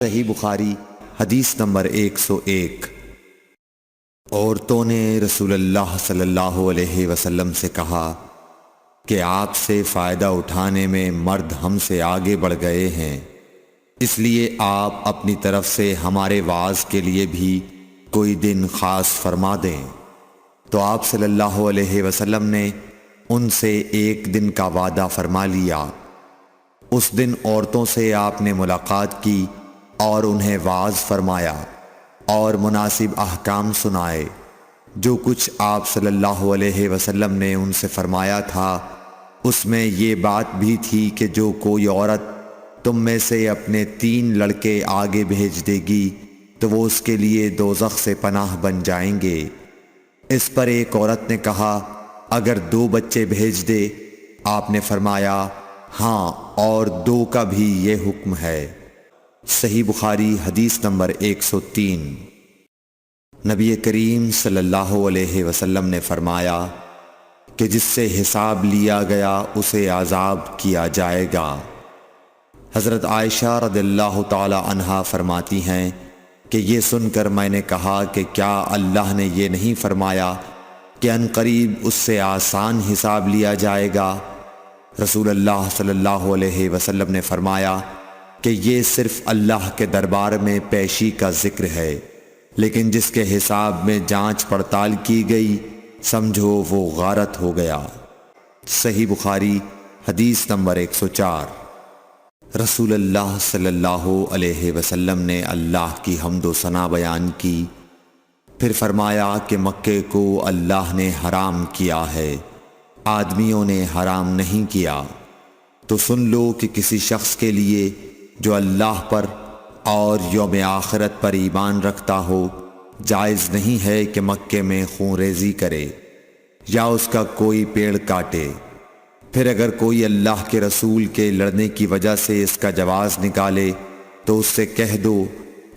صحیح بخاری حدیث نمبر 101۔ عورتوں نے رسول اللہ صلی اللہ علیہ وسلم سے کہا کہ آپ سے فائدہ اٹھانے میں مرد ہم سے آگے بڑھ گئے ہیں، اس لیے آپ اپنی طرف سے ہمارے وعظ کے لیے بھی کوئی دن خاص فرما دیں۔ تو آپ صلی اللہ علیہ وسلم نے ان سے ایک دن کا وعدہ فرما لیا۔ اس دن عورتوں سے آپ نے ملاقات کی اور انہیں وعظ فرمایا اور مناسب احکام سنائے۔ جو کچھ آپ صلی اللہ علیہ وسلم نے ان سے فرمایا تھا اس میں یہ بات بھی تھی کہ جو کوئی عورت تم میں سے اپنے 3 لڑکے آگے بھیج دے گی تو وہ اس کے لیے دوزخ سے پناہ بن جائیں گے۔ اس پر ایک عورت نے کہا اگر 2 بچے بھیج دے؟ آپ نے فرمایا ہاں، اور 2 کا بھی یہ حکم ہے۔ صحیح بخاری حدیث نمبر 103۔ نبی کریم صلی اللہ علیہ وسلم نے فرمایا کہ جس سے حساب لیا گیا اسے عذاب کیا جائے گا۔ حضرت عائشہ رضی اللہ تعالی عنہا فرماتی ہیں کہ یہ سن کر میں نے کہا کہ کیا اللہ نے یہ نہیں فرمایا کہ ان قریب اس سے آسان حساب لیا جائے گا؟ رسول اللہ صلی اللہ علیہ وسلم نے فرمایا کہ یہ صرف اللہ کے دربار میں پیشی کا ذکر ہے، لیکن جس کے حساب میں جانچ پڑتال کی گئی سمجھو وہ غارت ہو گیا۔ صحیح بخاری حدیث نمبر 104۔ رسول اللہ صلی اللہ علیہ وسلم نے اللہ کی حمد و ثنا بیان کی، پھر فرمایا کہ مکے کو اللہ نے حرام کیا ہے، آدمیوں نے حرام نہیں کیا۔ تو سن لو کہ کسی شخص کے لیے جو اللہ پر اور یوم آخرت پر ایمان رکھتا ہو جائز نہیں ہے کہ مکے میں خون ریزی کرے یا اس کا کوئی پیڑ کاٹے۔ پھر اگر کوئی اللہ کے رسول کے لڑنے کی وجہ سے اس کا جواز نکالے تو اس سے کہہ دو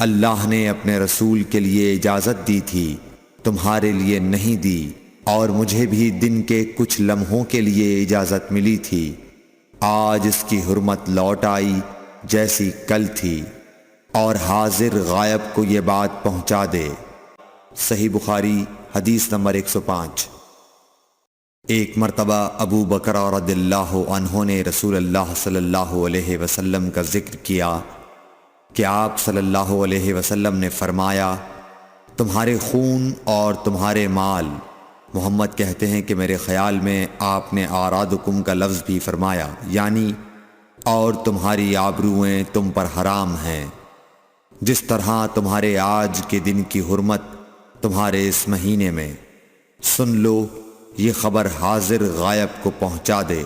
اللہ نے اپنے رسول کے لیے اجازت دی تھی، تمہارے لیے نہیں دی، اور مجھے بھی دن کے کچھ لمحوں کے لیے اجازت ملی تھی، آج اس کی حرمت لوٹ آئی جیسی کل تھی، اور حاضر غائب کو یہ بات پہنچا دے۔ صحیح بخاری حدیث نمبر 105۔ ایک مرتبہ ابو بکر رضی اللہ عنہ نے رسول اللہ صلی اللہ علیہ وسلم کا ذکر کیا کہ آپ صلی اللہ علیہ وسلم نے فرمایا تمہارے خون اور تمہارے مال، محمد کہتے ہیں کہ میرے خیال میں آپ نے آرادکم کا لفظ بھی فرمایا، یعنی اور تمہاری آبروئیں تم پر حرام ہیں، جس طرح تمہارے آج کے دن کی حرمت تمہارے اس مہینے میں۔ سن لو یہ خبر حاضر غائب کو پہنچا دے۔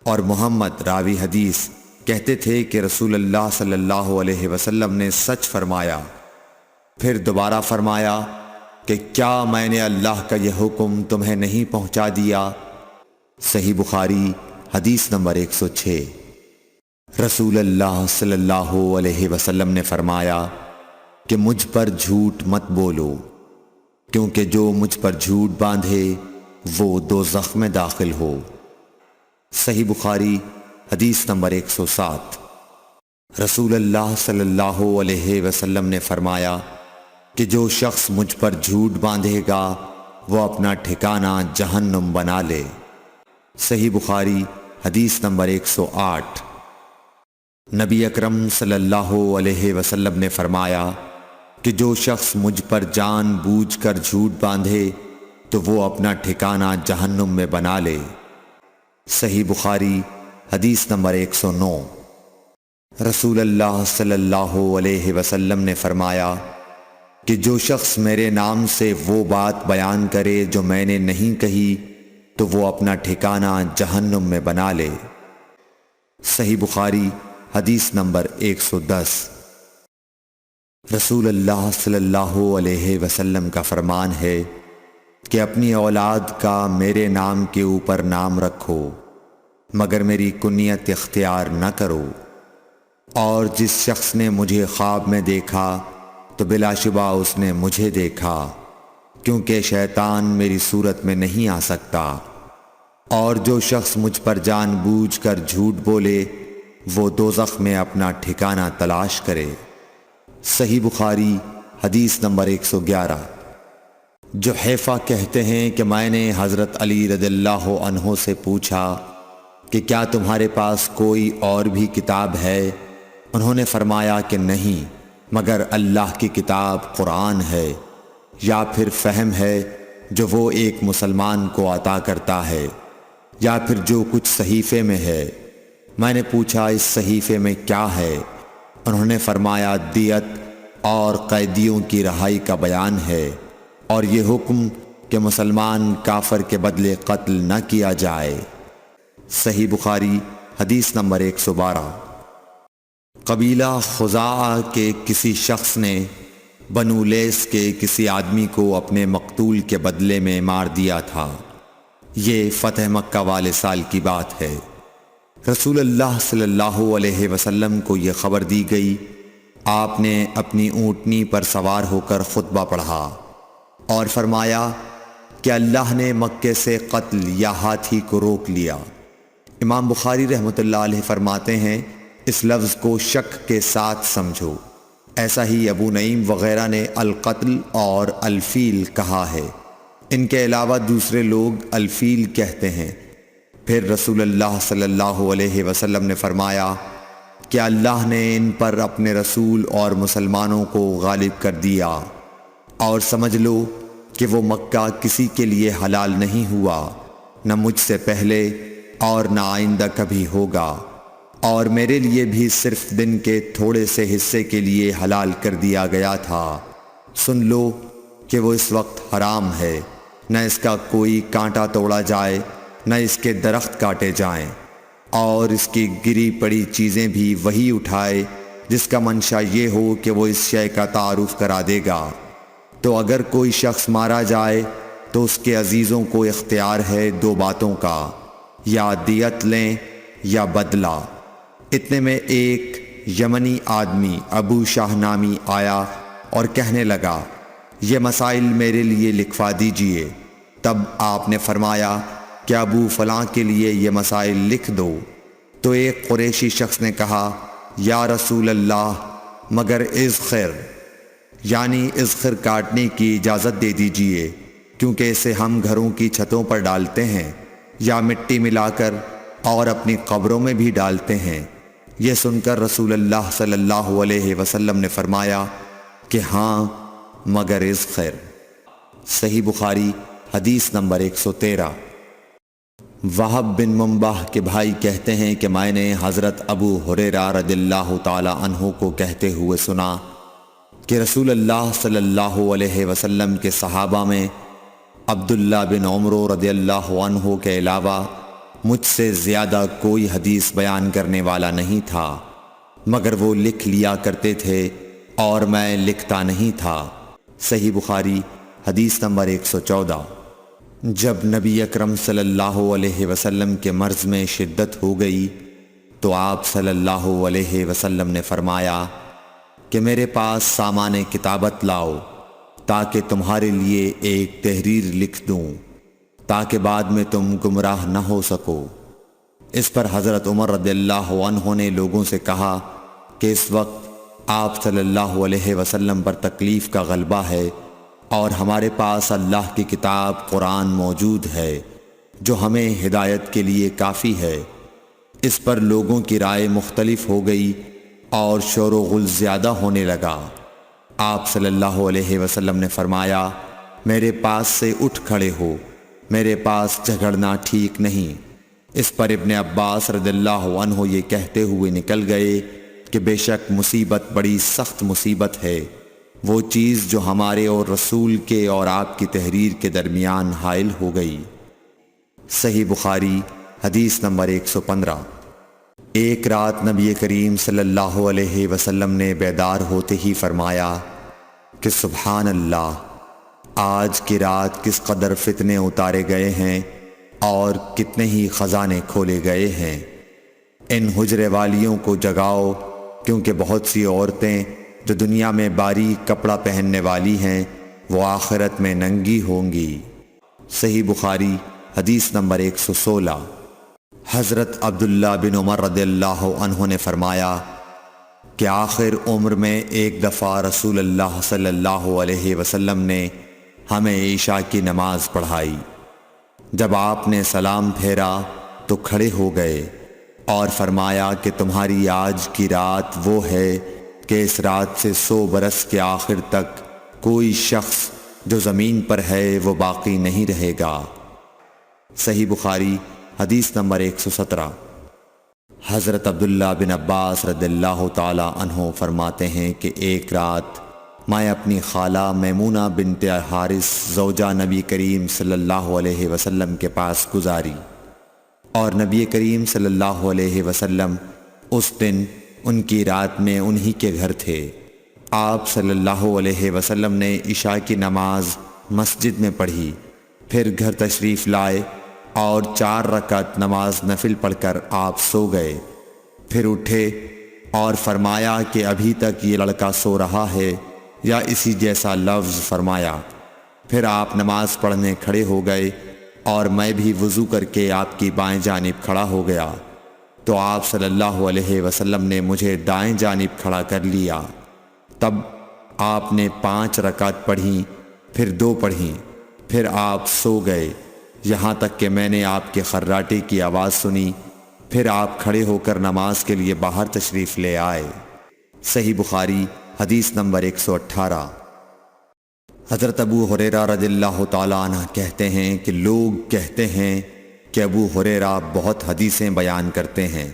اور محمد راوی حدیث کہتے تھے کہ رسول اللہ صلی اللہ علیہ وسلم نے سچ فرمایا۔ پھر دوبارہ فرمایا کہ کیا میں نے اللہ کا یہ حکم تمہیں نہیں پہنچا دیا؟ صحیح بخاری حدیث نمبر 106۔ رسول اللہ صلی اللہ علیہ وسلم نے فرمایا کہ مجھ پر جھوٹ مت بولو، کیونکہ جو مجھ پر جھوٹ باندھے وہ دوزخ میں داخل ہو۔ صحیح بخاری حدیث نمبر 107۔ رسول اللہ صلی اللہ علیہ وسلم نے فرمایا کہ جو شخص مجھ پر جھوٹ باندھے گا وہ اپنا ٹھکانہ جہنم بنا لے۔ صحیح بخاری حدیث نمبر 108۔ نبی اکرم صلی اللہ علیہ وسلم نے فرمایا کہ جو شخص مجھ پر جان بوجھ کر جھوٹ باندھے تو وہ اپنا ٹھکانہ جہنم میں بنا لے۔ صحیح بخاری حدیث نمبر 109۔ رسول اللہ صلی اللہ علیہ وسلم نے فرمایا کہ جو شخص میرے نام سے وہ بات بیان کرے جو میں نے نہیں کہی تو وہ اپنا ٹھکانہ جہنم میں بنا لے۔ صحیح بخاری حدیث نمبر 110۔ رسول اللہ صلی اللہ علیہ وسلم کا فرمان ہے کہ اپنی اولاد کا میرے نام کے اوپر نام رکھو مگر میری کنیت اختیار نہ کرو، اور جس شخص نے مجھے خواب میں دیکھا تو بلا شبہ اس نے مجھے دیکھا، کیونکہ شیطان میری صورت میں نہیں آ سکتا، اور جو شخص مجھ پر جان بوجھ کر جھوٹ بولے وہ دوزخ میں اپنا ٹھکانہ تلاش کرے۔ صحیح بخاری حدیث نمبر 111۔ جحیفہ کہتے ہیں کہ میں نے حضرت علی رضی اللہ عنہ سے پوچھا کہ کیا تمہارے پاس کوئی اور بھی کتاب ہے؟ انہوں نے فرمایا کہ نہیں، مگر اللہ کی کتاب قرآن ہے، یا پھر فہم ہے جو وہ ایک مسلمان کو عطا کرتا ہے، یا پھر جو کچھ صحیفے میں ہے۔ میں نے پوچھا اس صحیفے میں کیا ہے؟ انہوں نے فرمایا دیت اور قیدیوں کی رہائی کا بیان ہے، اور یہ حکم کہ مسلمان کافر کے بدلے قتل نہ کیا جائے۔ صحیح بخاری حدیث نمبر 112۔ قبیلہ خزاعہ کے کسی شخص نے بنو لیث کے کسی آدمی کو اپنے مقتول کے بدلے میں مار دیا تھا۔ یہ فتح مکہ والے سال کی بات ہے۔ رسول اللہ صلی اللہ علیہ وسلم کو یہ خبر دی گئی۔ آپ نے اپنی اونٹنی پر سوار ہو کر خطبہ پڑھا اور فرمایا کہ اللہ نے مکے سے قتل یا ہاتھی کو روک لیا۔ امام بخاری رحمۃ اللہ علیہ فرماتے ہیں اس لفظ کو شک کے ساتھ سمجھو۔ ایسا ہی ابو نعیم وغیرہ نے القتل اور الفیل کہا ہے۔ ان کے علاوہ دوسرے لوگ الفیل کہتے ہیں۔ پھر رسول اللہ صلی اللہ علیہ وسلم نے فرمایا کہ اللہ نے ان پر اپنے رسول اور مسلمانوں کو غالب کر دیا، اور سمجھ لو کہ وہ مکہ کسی کے لیے حلال نہیں ہوا، نہ مجھ سے پہلے اور نہ آئندہ کبھی ہوگا، اور میرے لیے بھی صرف دن کے تھوڑے سے حصے کے لیے حلال کر دیا گیا تھا۔ سن لو کہ وہ اس وقت حرام ہے، نہ اس کا کوئی کانٹا توڑا جائے، نہ اس کے درخت کاٹے جائیں، اور اس کی گری پڑی چیزیں بھی وہی اٹھائے جس کا منشا یہ ہو کہ وہ اس شے کا تعارف کرا دے گا۔ تو اگر کوئی شخص مارا جائے تو اس کے عزیزوں کو اختیار ہے دو باتوں کا، یا دیت لیں یا بدلہ۔ اتنے میں ایک یمنی آدمی ابو شاہ نامی آیا اور کہنے لگا یہ مسائل میرے لیے لکھوا دیجئے۔ تب آپ نے فرمایا کہ ابو فلاں کے لیے یہ مسائل لکھ دو۔ تو ایک قریشی شخص نے کہا یا رسول اللہ مگر اذخر، یعنی اذخر کاٹنے کی اجازت دے دیجئے، کیونکہ اسے ہم گھروں کی چھتوں پر ڈالتے ہیں، یا مٹی ملا کر اور اپنی قبروں میں بھی ڈالتے ہیں۔ یہ سن کر رسول اللہ صلی اللہ علیہ وسلم نے فرمایا کہ ہاں مگر اذخر۔ صحیح بخاری حدیث نمبر 113۔ وہب بن منبح کے بھائی کہتے ہیں کہ میں نے حضرت ابو ہریرہ رضی اللہ تعالی عنہ کو کہتے ہوئے سنا کہ رسول اللہ صلی اللہ علیہ وسلم کے صحابہ میں عبداللہ بن عمر رضی اللہ عنہ کے علاوہ مجھ سے زیادہ کوئی حدیث بیان کرنے والا نہیں تھا، مگر وہ لکھ لیا کرتے تھے اور میں لکھتا نہیں تھا۔ صحیح بخاری حدیث نمبر 114۔ جب نبی اکرم صلی اللہ علیہ وسلم کے مرض میں شدت ہو گئی تو آپ صلی اللہ علیہ وسلم نے فرمایا کہ میرے پاس سامان کتابت لاؤ تاکہ تمہارے لیے ایک تحریر لکھ دوں، تاکہ بعد میں تم گمراہ نہ ہو سکو۔ اس پر حضرت عمر رضی اللہ عنہ نے لوگوں سے کہا کہ اس وقت آپ صلی اللہ علیہ وسلم پر تکلیف کا غلبہ ہے، اور ہمارے پاس اللہ کی کتاب قرآن موجود ہے جو ہمیں ہدایت کے لیے کافی ہے۔ اس پر لوگوں کی رائے مختلف ہو گئی اور شور و غل زیادہ ہونے لگا۔ آپ صلی اللہ علیہ وسلم نے فرمایا میرے پاس سے اٹھ کھڑے ہو، میرے پاس جھگڑنا ٹھیک نہیں۔ اس پر ابن عباس رضی اللہ عنہ یہ کہتے ہوئے نکل گئے کہ بے شک مصیبت بڑی سخت مصیبت ہے، وہ چیز جو ہمارے اور رسول کے اور آپ کی تحریر کے درمیان حائل ہو گئی۔ صحیح بخاری حدیث نمبر 115۔ ایک رات نبی کریم صلی اللہ علیہ وسلم نے بیدار ہوتے ہی فرمایا کہ سبحان اللہ، آج کی رات کس قدر فتنے اتارے گئے ہیں اور کتنے ہی خزانے کھولے گئے ہیں۔ ان حجرے والیوں کو جگاؤ، کیونکہ بہت سی عورتیں جو دنیا میں باریک کپڑا پہننے والی ہیں وہ آخرت میں ننگی ہوں گی۔ صحیح بخاری حدیث نمبر 116۔ حضرت عبداللہ بن عمر رضی اللہ عنہ نے فرمایا کہ آخر عمر میں ایک دفعہ رسول اللہ صلی اللہ علیہ وسلم نے ہمیں عشاء کی نماز پڑھائی۔ جب آپ نے سلام پھیرا تو کھڑے ہو گئے اور فرمایا کہ تمہاری آج کی رات وہ ہے کہ اس رات سے 100 برس کے آخر تک کوئی شخص جو زمین پر ہے وہ باقی نہیں رہے گا۔ صحیح بخاری حدیث نمبر 117۔ حضرت عبداللہ بن عباس رضی اللہ تعالی عنہ فرماتے ہیں کہ ایک رات میں اپنی خالہ میمونہ بنت حارث زوجہ نبی کریم صلی اللہ علیہ وسلم کے پاس گزاری، اور نبی کریم صلی اللہ علیہ وسلم اس دن ان کی رات میں انہی کے گھر تھے۔ آپ صلی اللہ علیہ وسلم نے عشاء کی نماز مسجد میں پڑھی، پھر گھر تشریف لائے اور 4 رکعت نماز نفل پڑھ کر آپ سو گئے۔ پھر اٹھے اور فرمایا کہ ابھی تک یہ لڑکا سو رہا ہے یا اسی جیسا لفظ فرمایا۔ پھر آپ نماز پڑھنے کھڑے ہو گئے اور میں بھی وضو کر کے آپ کی بائیں جانب کھڑا ہو گیا، تو آپ صلی اللہ علیہ وسلم نے مجھے دائیں جانب کھڑا کر لیا۔ تب آپ نے 5 رکعت پڑھیں، پھر 2 پڑھیں، پھر آپ سو گئے، یہاں تک کہ میں نے آپ کے خراٹے کی آواز سنی۔ پھر آپ کھڑے ہو کر نماز کے لیے باہر تشریف لے آئے۔ صحیح بخاری حدیث نمبر 118۔ حضرت ابو ہریرہ رضی اللہ تعالیٰ عنہ کہتے ہیں کہ لوگ کہتے ہیں کہ ابو ہریرہ بہت حدیثیں بیان کرتے ہیں،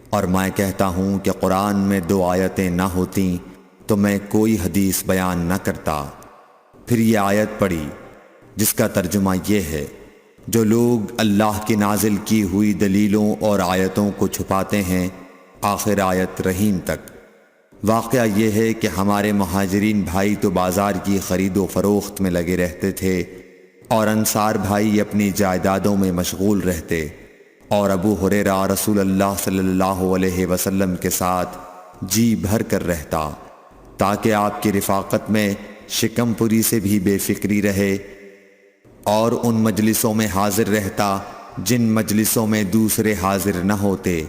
اور میں کہتا ہوں کہ قرآن میں 2 آیتیں نہ ہوتیں تو میں کوئی حدیث بیان نہ کرتا۔ پھر یہ آیت پڑھی جس کا ترجمہ یہ ہے، جو لوگ اللہ کی نازل کی ہوئی دلیلوں اور آیتوں کو چھپاتے ہیں، آخر آیت رحیم تک۔ واقعہ یہ ہے کہ ہمارے مہاجرین بھائی تو بازار کی خرید و فروخت میں لگے رہتے تھے، اور انصار بھائی اپنی جائیدادوں میں مشغول رہتے، اور ابو ہریرہ رسول اللہ صلی اللہ علیہ وسلم کے ساتھ جی بھر کر رہتا، تاکہ آپ کی رفاقت میں شکم پوری سے بھی بے فکری رہے، اور ان مجلسوں میں حاضر رہتا جن مجلسوں میں دوسرے حاضر نہ ہوتے،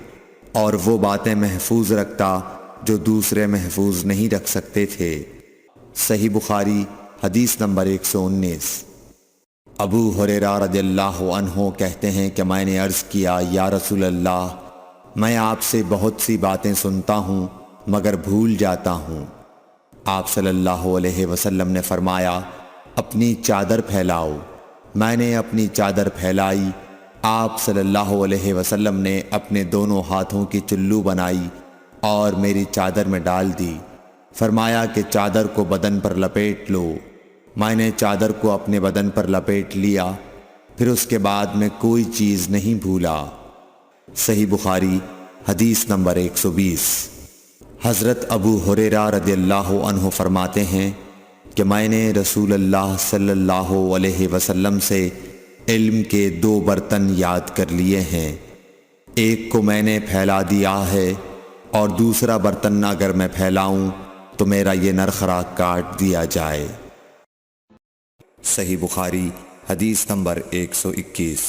اور وہ باتیں محفوظ رکھتا جو دوسرے محفوظ نہیں رکھ سکتے تھے۔ صحیح بخاری حدیث نمبر 119۔ ابو ہریرہ رضی اللہ عنہ کہتے ہیں کہ میں نے عرض کیا، یا رسول اللہ، میں آپ سے بہت سی باتیں سنتا ہوں مگر بھول جاتا ہوں۔ آپ صلی اللہ علیہ وسلم نے فرمایا، اپنی چادر پھیلاؤ۔ میں نے اپنی چادر پھیلائی، آپ صلی اللہ علیہ وسلم نے اپنے دونوں ہاتھوں کی چلو بنائی اور میری چادر میں ڈال دی، فرمایا کہ چادر کو بدن پر لپیٹ لو۔ میں نے چادر کو اپنے بدن پر لپیٹ لیا، پھر اس کے بعد میں کوئی چیز نہیں بھولا۔ صحیح بخاری حدیث نمبر 120۔ حضرت ابو ہریرہ رضی اللہ عنہ فرماتے ہیں کہ میں نے رسول اللہ صلی اللہ علیہ وسلم سے علم کے 2 برتن یاد کر لیے ہیں، ایک کو میں نے پھیلا دیا ہے، اور دوسرا برتن اگر میں پھیلاؤں تو میرا یہ نرخراک کاٹ دیا جائے۔ صحیح بخاری حدیث نمبر 121۔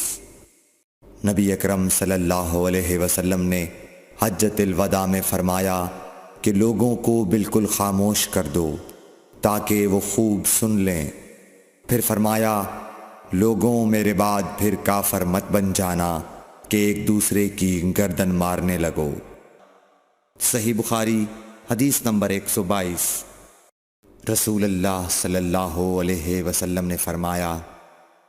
نبی اکرم صلی اللہ علیہ وسلم نے حجۃ الوداع میں فرمایا کہ لوگوں کو بالکل خاموش کر دو تاکہ وہ خوب سن لیں۔ پھر فرمایا، لوگوں میرے بعد پھر کافر مت بن جانا کہ ایک دوسرے کی گردن مارنے لگو۔ صحیح بخاری حدیث نمبر 122۔ رسول اللہ صلی اللہ علیہ وسلم نے فرمایا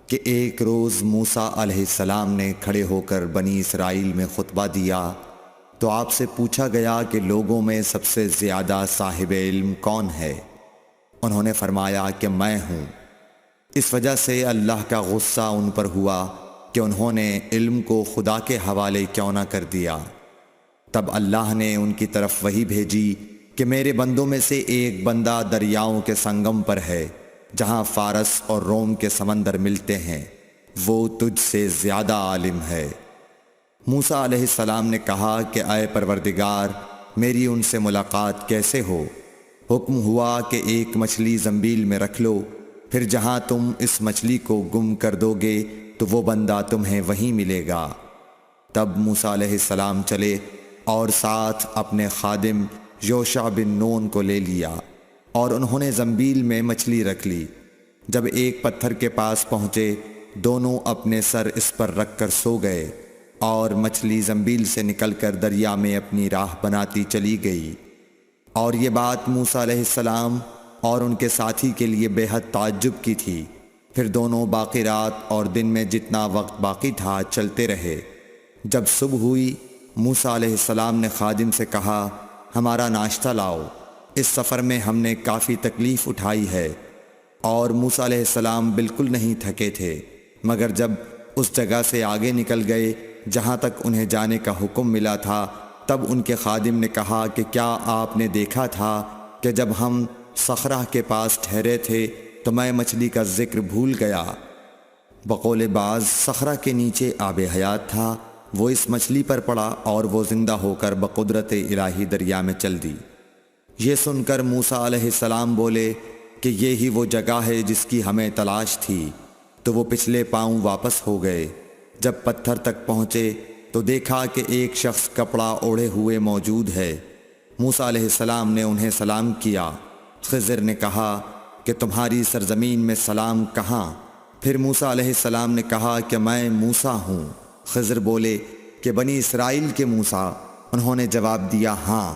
کہ ایک روز موسیٰ علیہ السلام نے کھڑے ہو کر بنی اسرائیل میں خطبہ دیا، تو آپ سے پوچھا گیا کہ لوگوں میں سب سے زیادہ صاحب علم کون ہے؟ انہوں نے فرمایا کہ میں ہوں۔ اس وجہ سے اللہ کا غصہ ان پر ہوا کہ انہوں نے علم کو خدا کے حوالے کیوں نہ کر دیا۔ تب اللہ نے ان کی طرف وحی بھیجی کہ میرے بندوں میں سے ایک بندہ دریاؤں کے سنگم پر ہے، جہاں فارس اور روم کے سمندر ملتے ہیں، وہ تجھ سے زیادہ عالم ہے۔ موسیٰ علیہ السلام نے کہا کہ اے پروردگار، میری ان سے ملاقات کیسے ہو؟ حکم ہوا کہ ایک مچھلی زنبیل میں رکھ لو، پھر جہاں تم اس مچھلی کو گم کر دو گے تو وہ بندہ تمہیں وہیں ملے گا۔ تب موسیٰ علیہ السلام چلے اور ساتھ اپنے خادم یوشع بن نون کو لے لیا اور انہوں نے زنبیل میں مچھلی رکھ لی۔ جب ایک پتھر کے پاس پہنچے دونوں اپنے سر اس پر رکھ کر سو گئے اور مچھلی زنبیل سے نکل کر دریا میں اپنی راہ بناتی چلی گئی۔ اور یہ بات موسیٰ علیہ السلام اور ان کے ساتھی کے لیے بے حد تعجب کی تھی۔ پھر دونوں باقی رات اور دن میں جتنا وقت باقی تھا چلتے رہے۔ جب صبح ہوئی موسیٰ علیہ السلام نے خادم سے کہا ہمارا ناشتہ لاؤ، اس سفر میں ہم نے کافی تکلیف اٹھائی ہے۔ اور موسیٰ علیہ السلام بالکل نہیں تھکے تھے، مگر جب اس جگہ سے آگے نکل گئے جہاں تک انہیں جانے کا حکم ملا تھا تب ان کے خادم نے کہا کہ کیا آپ نے دیکھا تھا کہ جب ہم صخرہ کے پاس ٹھہرے تھے تو میں مچھلی کا ذکر بھول گیا۔ بقول بعض صخرہ کے نیچے آب حیات تھا، وہ اس مچھلی پر پڑا اور وہ زندہ ہو کر بقدرت الہی دریا میں چل دی۔ یہ سن کر موسیٰ علیہ السلام بولے کہ یہ ہی وہ جگہ ہے جس کی ہمیں تلاش تھی، تو وہ پچھلے پاؤں واپس ہو گئے۔ جب پتھر تک پہنچے تو دیکھا کہ ایک شخص کپڑا اوڑھے ہوئے موجود ہے۔ موسیٰ علیہ السلام نے انہیں سلام کیا۔ خضر نے کہا کہ تمہاری سرزمین میں سلام کہاں؟ پھر موسیٰ علیہ السلام نے کہا کہ میں موسیٰ ہوں۔ خضر بولے کہ بنی اسرائیل کے موسیٰ؟ انہوں نے جواب دیا ہاں۔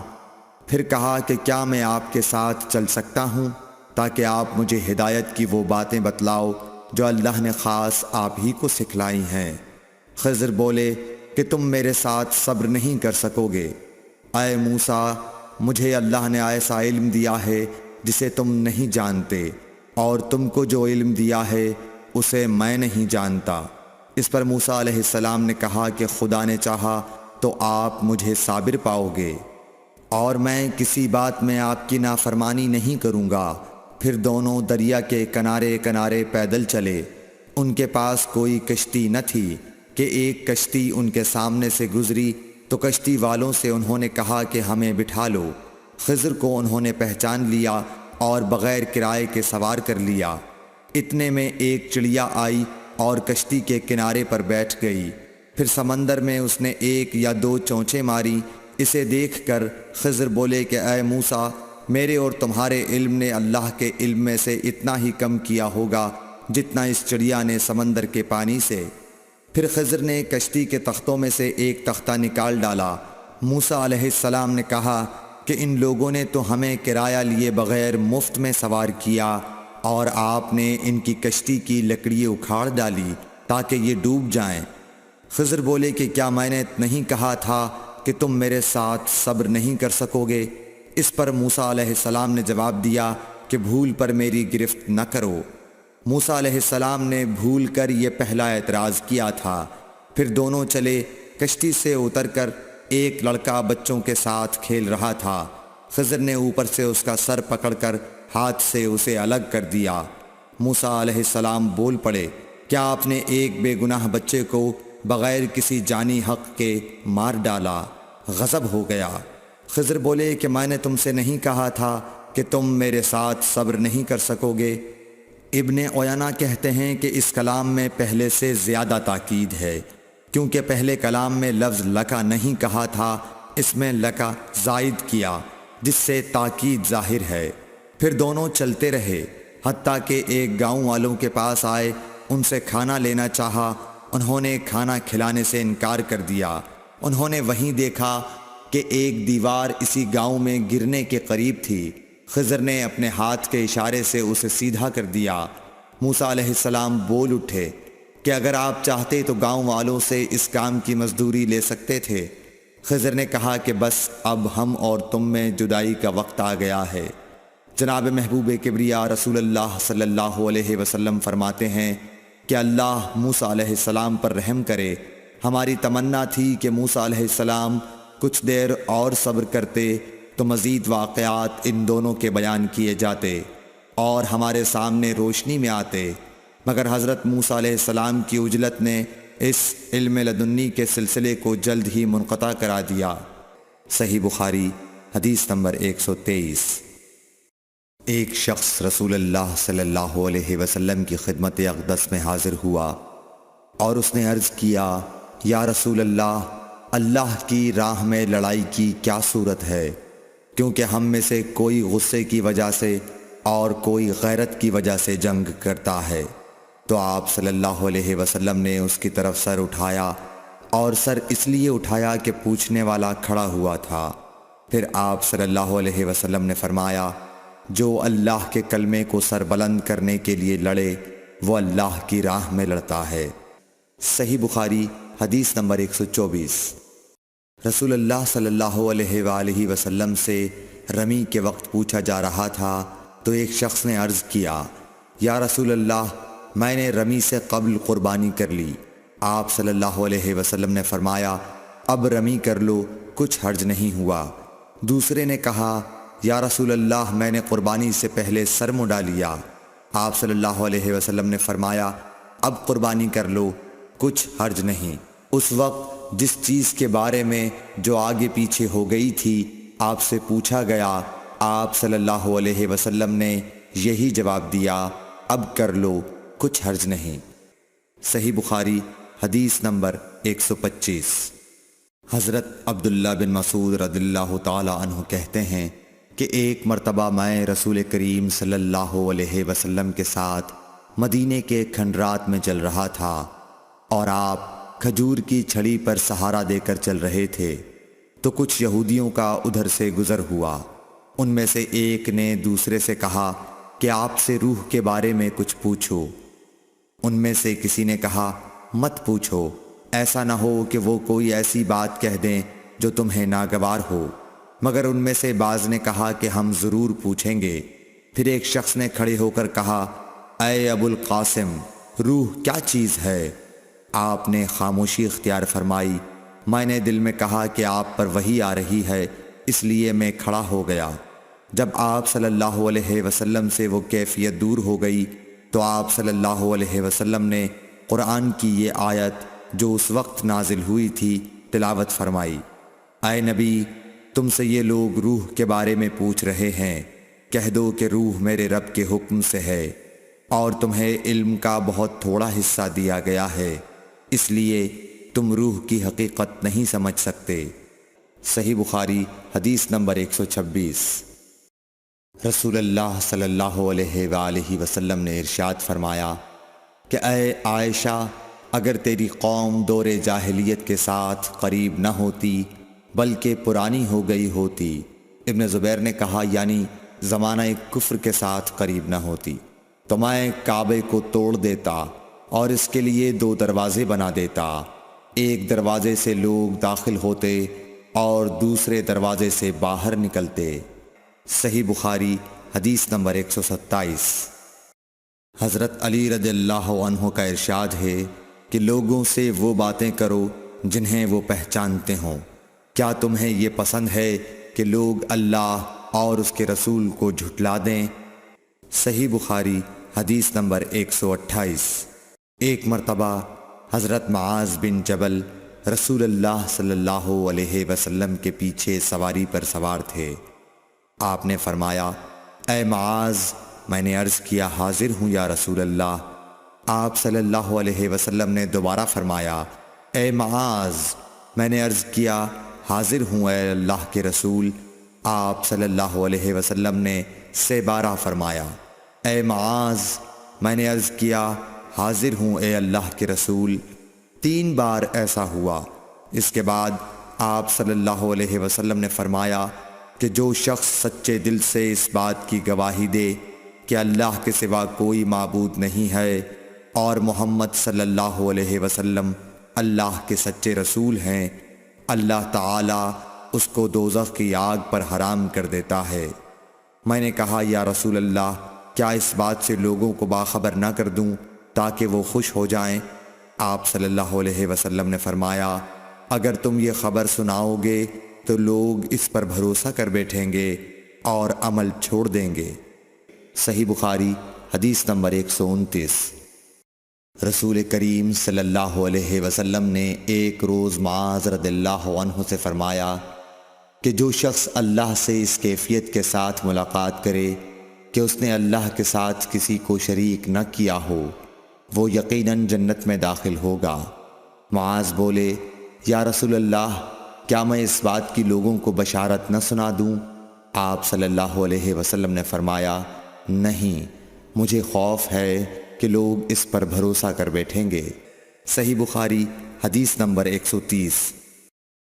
پھر کہا کہ کیا میں آپ کے ساتھ چل سکتا ہوں تاکہ آپ مجھے ہدایت کی وہ باتیں بتلاؤ جو اللہ نے خاص آپ ہی کو سکھلائی ہیں؟ خضر بولے کہ تم میرے ساتھ صبر نہیں کر سکو گے۔ اے موسیٰ، مجھے اللہ نے ایسا علم دیا ہے جسے تم نہیں جانتے، اور تم کو جو علم دیا ہے اسے میں نہیں جانتا۔ اس پر موسیٰ علیہ السلام نے کہا کہ خدا نے چاہا تو آپ مجھے صابر پاؤ گے، اور میں کسی بات میں آپ کی نافرمانی نہیں کروں گا۔ پھر دونوں دریا کے کنارے کنارے پیدل چلے۔ ان کے پاس کوئی کشتی نہ تھی کہ ایک کشتی ان کے سامنے سے گزری تو کشتی والوں سے انہوں نے کہا کہ ہمیں بٹھا لو۔ خضر کو انہوں نے پہچان لیا اور بغیر کرائے کے سوار کر لیا۔ اتنے میں ایک چڑیا آئی اور کشتی کے کنارے پر بیٹھ گئی۔ پھر سمندر میں اس نے ایک یا دو چونچیں ماری۔ اسے دیکھ کر خضر بولے کہ اے موسیٰ، میرے اور تمہارے علم نے اللہ کے علم میں سے اتنا ہی کم کیا ہوگا جتنا اس چڑیا نے سمندر کے پانی سے۔ پھر خضر نے کشتی کے تختوں میں سے ایک تختہ نکال ڈالا۔ موسیٰ علیہ السلام نے کہا کہ ان لوگوں نے تو ہمیں کرایہ لیے بغیر مفت میں سوار کیا، اور آپ نے ان کی کشتی کی لکڑی اکھاڑ ڈالی تاکہ یہ ڈوب جائیں۔ خضر بولے کہ کیا میں نے نہیں کہا تھا کہ تم میرے ساتھ صبر نہیں کر سکو گے؟ اس پر موسیٰ علیہ السلام نے جواب دیا کہ بھول پر میری گرفت نہ کرو۔ موسیٰ علیہ السلام نے بھول کر یہ پہلا اعتراض کیا تھا۔ پھر دونوں چلے۔ کشتی سے اتر کر ایک لڑکا بچوں کے ساتھ کھیل رہا تھا۔ خضر نے اوپر سے اس کا سر پکڑ کر ہاتھ سے اسے الگ کر دیا۔ موسیٰ علیہ السلام بول پڑے، کیا آپ نے ایک بے گناہ بچے کو بغیر کسی جانی حق کے مار ڈالا؟ غضب ہو گیا۔ خضر بولے کہ میں نے تم سے نہیں کہا تھا کہ تم میرے ساتھ صبر نہیں کر سکو گے؟ ابن عیینہ کہتے ہیں کہ اس کلام میں پہلے سے زیادہ تاکید ہے، کیونکہ پہلے کلام میں لفظ لکا نہیں کہا تھا، اس میں لکا زائد کیا، جس سے تاکید ظاہر ہے۔ پھر دونوں چلتے رہے حتیٰ کہ ایک گاؤں والوں کے پاس آئے۔ ان سے کھانا لینا چاہا، انہوں نے کھانا کھلانے سے انکار کر دیا۔ انہوں نے وہیں دیکھا کہ ایک دیوار اسی گاؤں میں گرنے کے قریب تھی۔ خضر نے اپنے ہاتھ کے اشارے سے اسے سیدھا کر دیا۔ موسیٰ علیہ السلام بول اٹھے کہ اگر آپ چاہتے تو گاؤں والوں سے اس کام کی مزدوری لے سکتے تھے۔ خضر نے کہا کہ بس اب ہم اور تم میں جدائی کا وقت آ گیا ہے۔ جناب محبوب کبریا رسول اللہ صلی اللہ علیہ وسلم فرماتے ہیں کہ اللہ موسیٰ علیہ السلام پر رحم کرے۔ ہماری تمنا تھی کہ موسیٰ علیہ السلام کچھ دیر اور صبر کرتے تو مزید واقعات ان دونوں کے بیان کیے جاتے اور ہمارے سامنے روشنی میں آتے، مگر حضرت موسیٰ علیہ السلام کی عجلت نے اس علم لدنی کے سلسلے کو جلد ہی منقطع کرا دیا۔ صحیح بخاری حدیث نمبر 123۔ ایک شخص رسول اللہ صلی اللہ علیہ وسلم کی خدمت اقدس میں حاضر ہوا اور اس نے عرض کیا، یا رسول اللہ، اللہ کی راہ میں لڑائی کی کیا صورت ہے؟ کیونکہ ہم میں سے کوئی غصے کی وجہ سے اور کوئی غیرت کی وجہ سے جنگ کرتا ہے۔ تو آپ صلی اللہ علیہ وسلم نے اس کی طرف سر اٹھایا، اور سر اس لیے اٹھایا کہ پوچھنے والا کھڑا ہوا تھا۔ پھر آپ صلی اللہ علیہ وسلم نے فرمایا، جو اللہ کے کلمے کو سر بلند کرنے کے لیے لڑے وہ اللہ کی راہ میں لڑتا ہے۔ صحیح بخاری حدیث نمبر 124۔ رسول اللہ صلی اللہ علیہ وآلہ وسلم سے رمی کے وقت پوچھا جا رہا تھا تو ایک شخص نے عرض کیا، یا رسول اللہ، میں نے رمی سے قبل قربانی کر لی۔ آپ صلی اللہ علیہ وسلم نے فرمایا، اب رمی کر لو، کچھ حرج نہیں ہوا۔ دوسرے نے کہا، یا رسول اللہ، میں نے قربانی سے پہلے سر مڈا لیا۔ آپ صلی اللہ علیہ وسلم نے فرمایا، اب قربانی کر لو، کچھ حرج نہیں۔ اس وقت جس چیز کے بارے میں جو آگے پیچھے ہو گئی تھی آپ سے پوچھا گیا، آپ صلی اللہ علیہ وسلم نے یہی جواب دیا، اب کر لو، کچھ حرج نہیں۔ صحیح بخاری حدیث نمبر 125۔ حضرت عبداللہ بن مسعود رضی اللہ تعالی عنہ کہتے ہیں کہ ایک مرتبہ میں رسول کریم صلی اللہ علیہ وسلم کے ساتھ مدینے کے کھنڈرات میں چل رہا تھا، اور آپ کھجور کی چھڑی پر سہارا دے کر چل رہے تھے، تو کچھ یہودیوں کا ادھر سے گزر ہوا۔ ان میں سے ایک نے دوسرے سے کہا کہ آپ سے روح کے بارے میں کچھ پوچھو۔ ان میں سے کسی نے کہا، مت پوچھو، ایسا نہ ہو کہ وہ کوئی ایسی بات کہہ دیں جو تمہیں ناگوار ہو۔ مگر ان میں سے بعض نے کہا کہ ہم ضرور پوچھیں گے۔ پھر ایک شخص نے کھڑے ہو کر کہا، اے ابو القاسم، روح کیا چیز ہے؟ آپ نے خاموشی اختیار فرمائی۔ میں نے دل میں کہا کہ آپ پر وحی آ رہی ہے، اس لیے میں کھڑا ہو گیا۔ جب آپ صلی اللہ علیہ وسلم سے وہ کیفیت دور ہو گئی تو آپ صلی اللہ علیہ وسلم نے قرآن کی یہ آیت جو اس وقت نازل ہوئی تھی تلاوت فرمائی، اے نبی، تم سے یہ لوگ روح کے بارے میں پوچھ رہے ہیں، کہہ دو کہ روح میرے رب کے حکم سے ہے، اور تمہیں علم کا بہت تھوڑا حصہ دیا گیا ہے، اس لیے تم روح کی حقیقت نہیں سمجھ سکتے۔ صحیح بخاری حدیث نمبر 126۔ رسول اللہ صلی اللہ علیہ وآلہ وسلم نے ارشاد فرمایا کہ اے عائشہ، اگر تیری قوم دور جاہلیت کے ساتھ قریب نہ ہوتی بلکہ پرانی ہو گئی ہوتی، ابن زبیر نے کہا یعنی زمانہ کفر کے ساتھ قریب نہ ہوتی، تو میں کعبے کو توڑ دیتا اور اس کے لیے 2 دروازے بنا دیتا، ایک دروازے سے لوگ داخل ہوتے اور دوسرے دروازے سے باہر نکلتے۔ صحیح بخاری حدیث نمبر 127۔ حضرت علی رضی اللہ عنہ کا ارشاد ہے کہ لوگوں سے وہ باتیں کرو جنہیں وہ پہچانتے ہوں۔ کیا تمہیں یہ پسند ہے کہ لوگ اللہ اور اس کے رسول کو جھٹلا دیں؟ صحیح بخاری حدیث نمبر 128۔ ایک مرتبہ حضرت معاذ بن جبل رسول اللہ صلی اللہ علیہ وسلم کے پیچھے سواری پر سوار تھے۔ آپ نے فرمایا، اے معاذ، میں نے عرض کیا حاضر ہوں یا رسول اللہ۔ آپ صلی اللہ علیہ وسلم نے دوبارہ فرمایا، اے معاذ، میں نے عرض کیا حاضر ہوں اے اللہ کے رسول۔ آپ صلی اللہ علیہ وسلم نے 12 فرمایا، اے معاذ، میں نے عرض کیا حاضر ہوں اے اللہ کے رسول۔ 3 بار ایسا ہوا۔ اس کے بعد آپ صلی اللہ علیہ وسلم نے فرمایا کہ جو شخص سچے دل سے اس بات کی گواہی دے کہ اللہ کے سوا کوئی معبود نہیں ہے اور محمد صلی اللہ علیہ وسلم اللہ کے سچے رسول ہیں، اللہ تعالیٰ اس کو دوزخ کی آگ پر حرام کر دیتا ہے۔ میں نے کہا، یا رسول اللہ، کیا اس بات سے لوگوں کو باخبر نہ کر دوں تاکہ وہ خوش ہو جائیں؟ آپ صلی اللہ علیہ وسلم نے فرمایا، اگر تم یہ خبر سناؤ گے تو لوگ اس پر بھروسہ کر بیٹھیں گے اور عمل چھوڑ دیں گے۔ صحیح بخاری حدیث نمبر 129۔ رسول کریم صلی اللہ علیہ وسلم نے ایک روز معاذ رضی اللہ عنہ سے فرمایا کہ جو شخص اللہ سے اس کیفیت کے ساتھ ملاقات کرے کہ اس نے اللہ کے ساتھ کسی کو شریک نہ کیا ہو، وہ یقیناً جنت میں داخل ہوگا۔ معاذ بولے، یا رسول اللہ، کیا میں اس بات کی لوگوں کو بشارت نہ سنا دوں؟ آپ صلی اللہ علیہ وسلم نے فرمایا، نہیں، مجھے خوف ہے کہ لوگ اس پر بھروسہ کر بیٹھیں گے۔ صحیح بخاری حدیث نمبر 130۔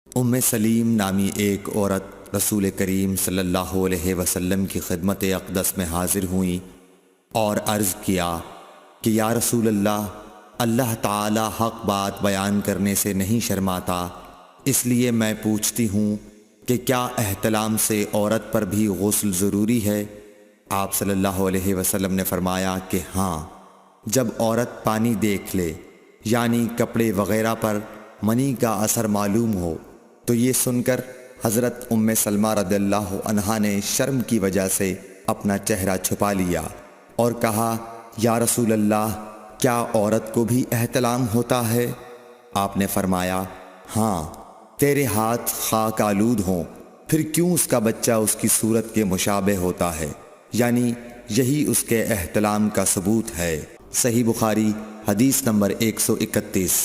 ام سلیم نامی ایک عورت رسول کریم صلی اللہ علیہ وسلم کی خدمت اقدس میں حاضر ہوئیں اور عرض کیا کہ یا رسول اللہ، اللہ تعالی حق بات بیان کرنے سے نہیں شرماتا، اس لیے میں پوچھتی ہوں کہ کیا احتلام سے عورت پر بھی غسل ضروری ہے؟ آپ صلی اللہ علیہ وسلم نے فرمایا کہ ہاں، جب عورت پانی دیکھ لے، یعنی کپڑے وغیرہ پر منی کا اثر معلوم ہو۔ تو یہ سن کر حضرت ام سلمہ رضی اللہ عنہا نے شرم کی وجہ سے اپنا چہرہ چھپا لیا اور کہا، یا رسول اللہ، کیا عورت کو بھی احتلام ہوتا ہے؟ آپ نے فرمایا، ہاں، تیرے ہاتھ خاک آلود ہوں، پھر کیوں اس کا بچہ اس کی صورت کے مشابہ ہوتا ہے؟ یعنی یہی اس کے احتلام کا ثبوت ہے۔ صحیح بخاری حدیث نمبر 131۔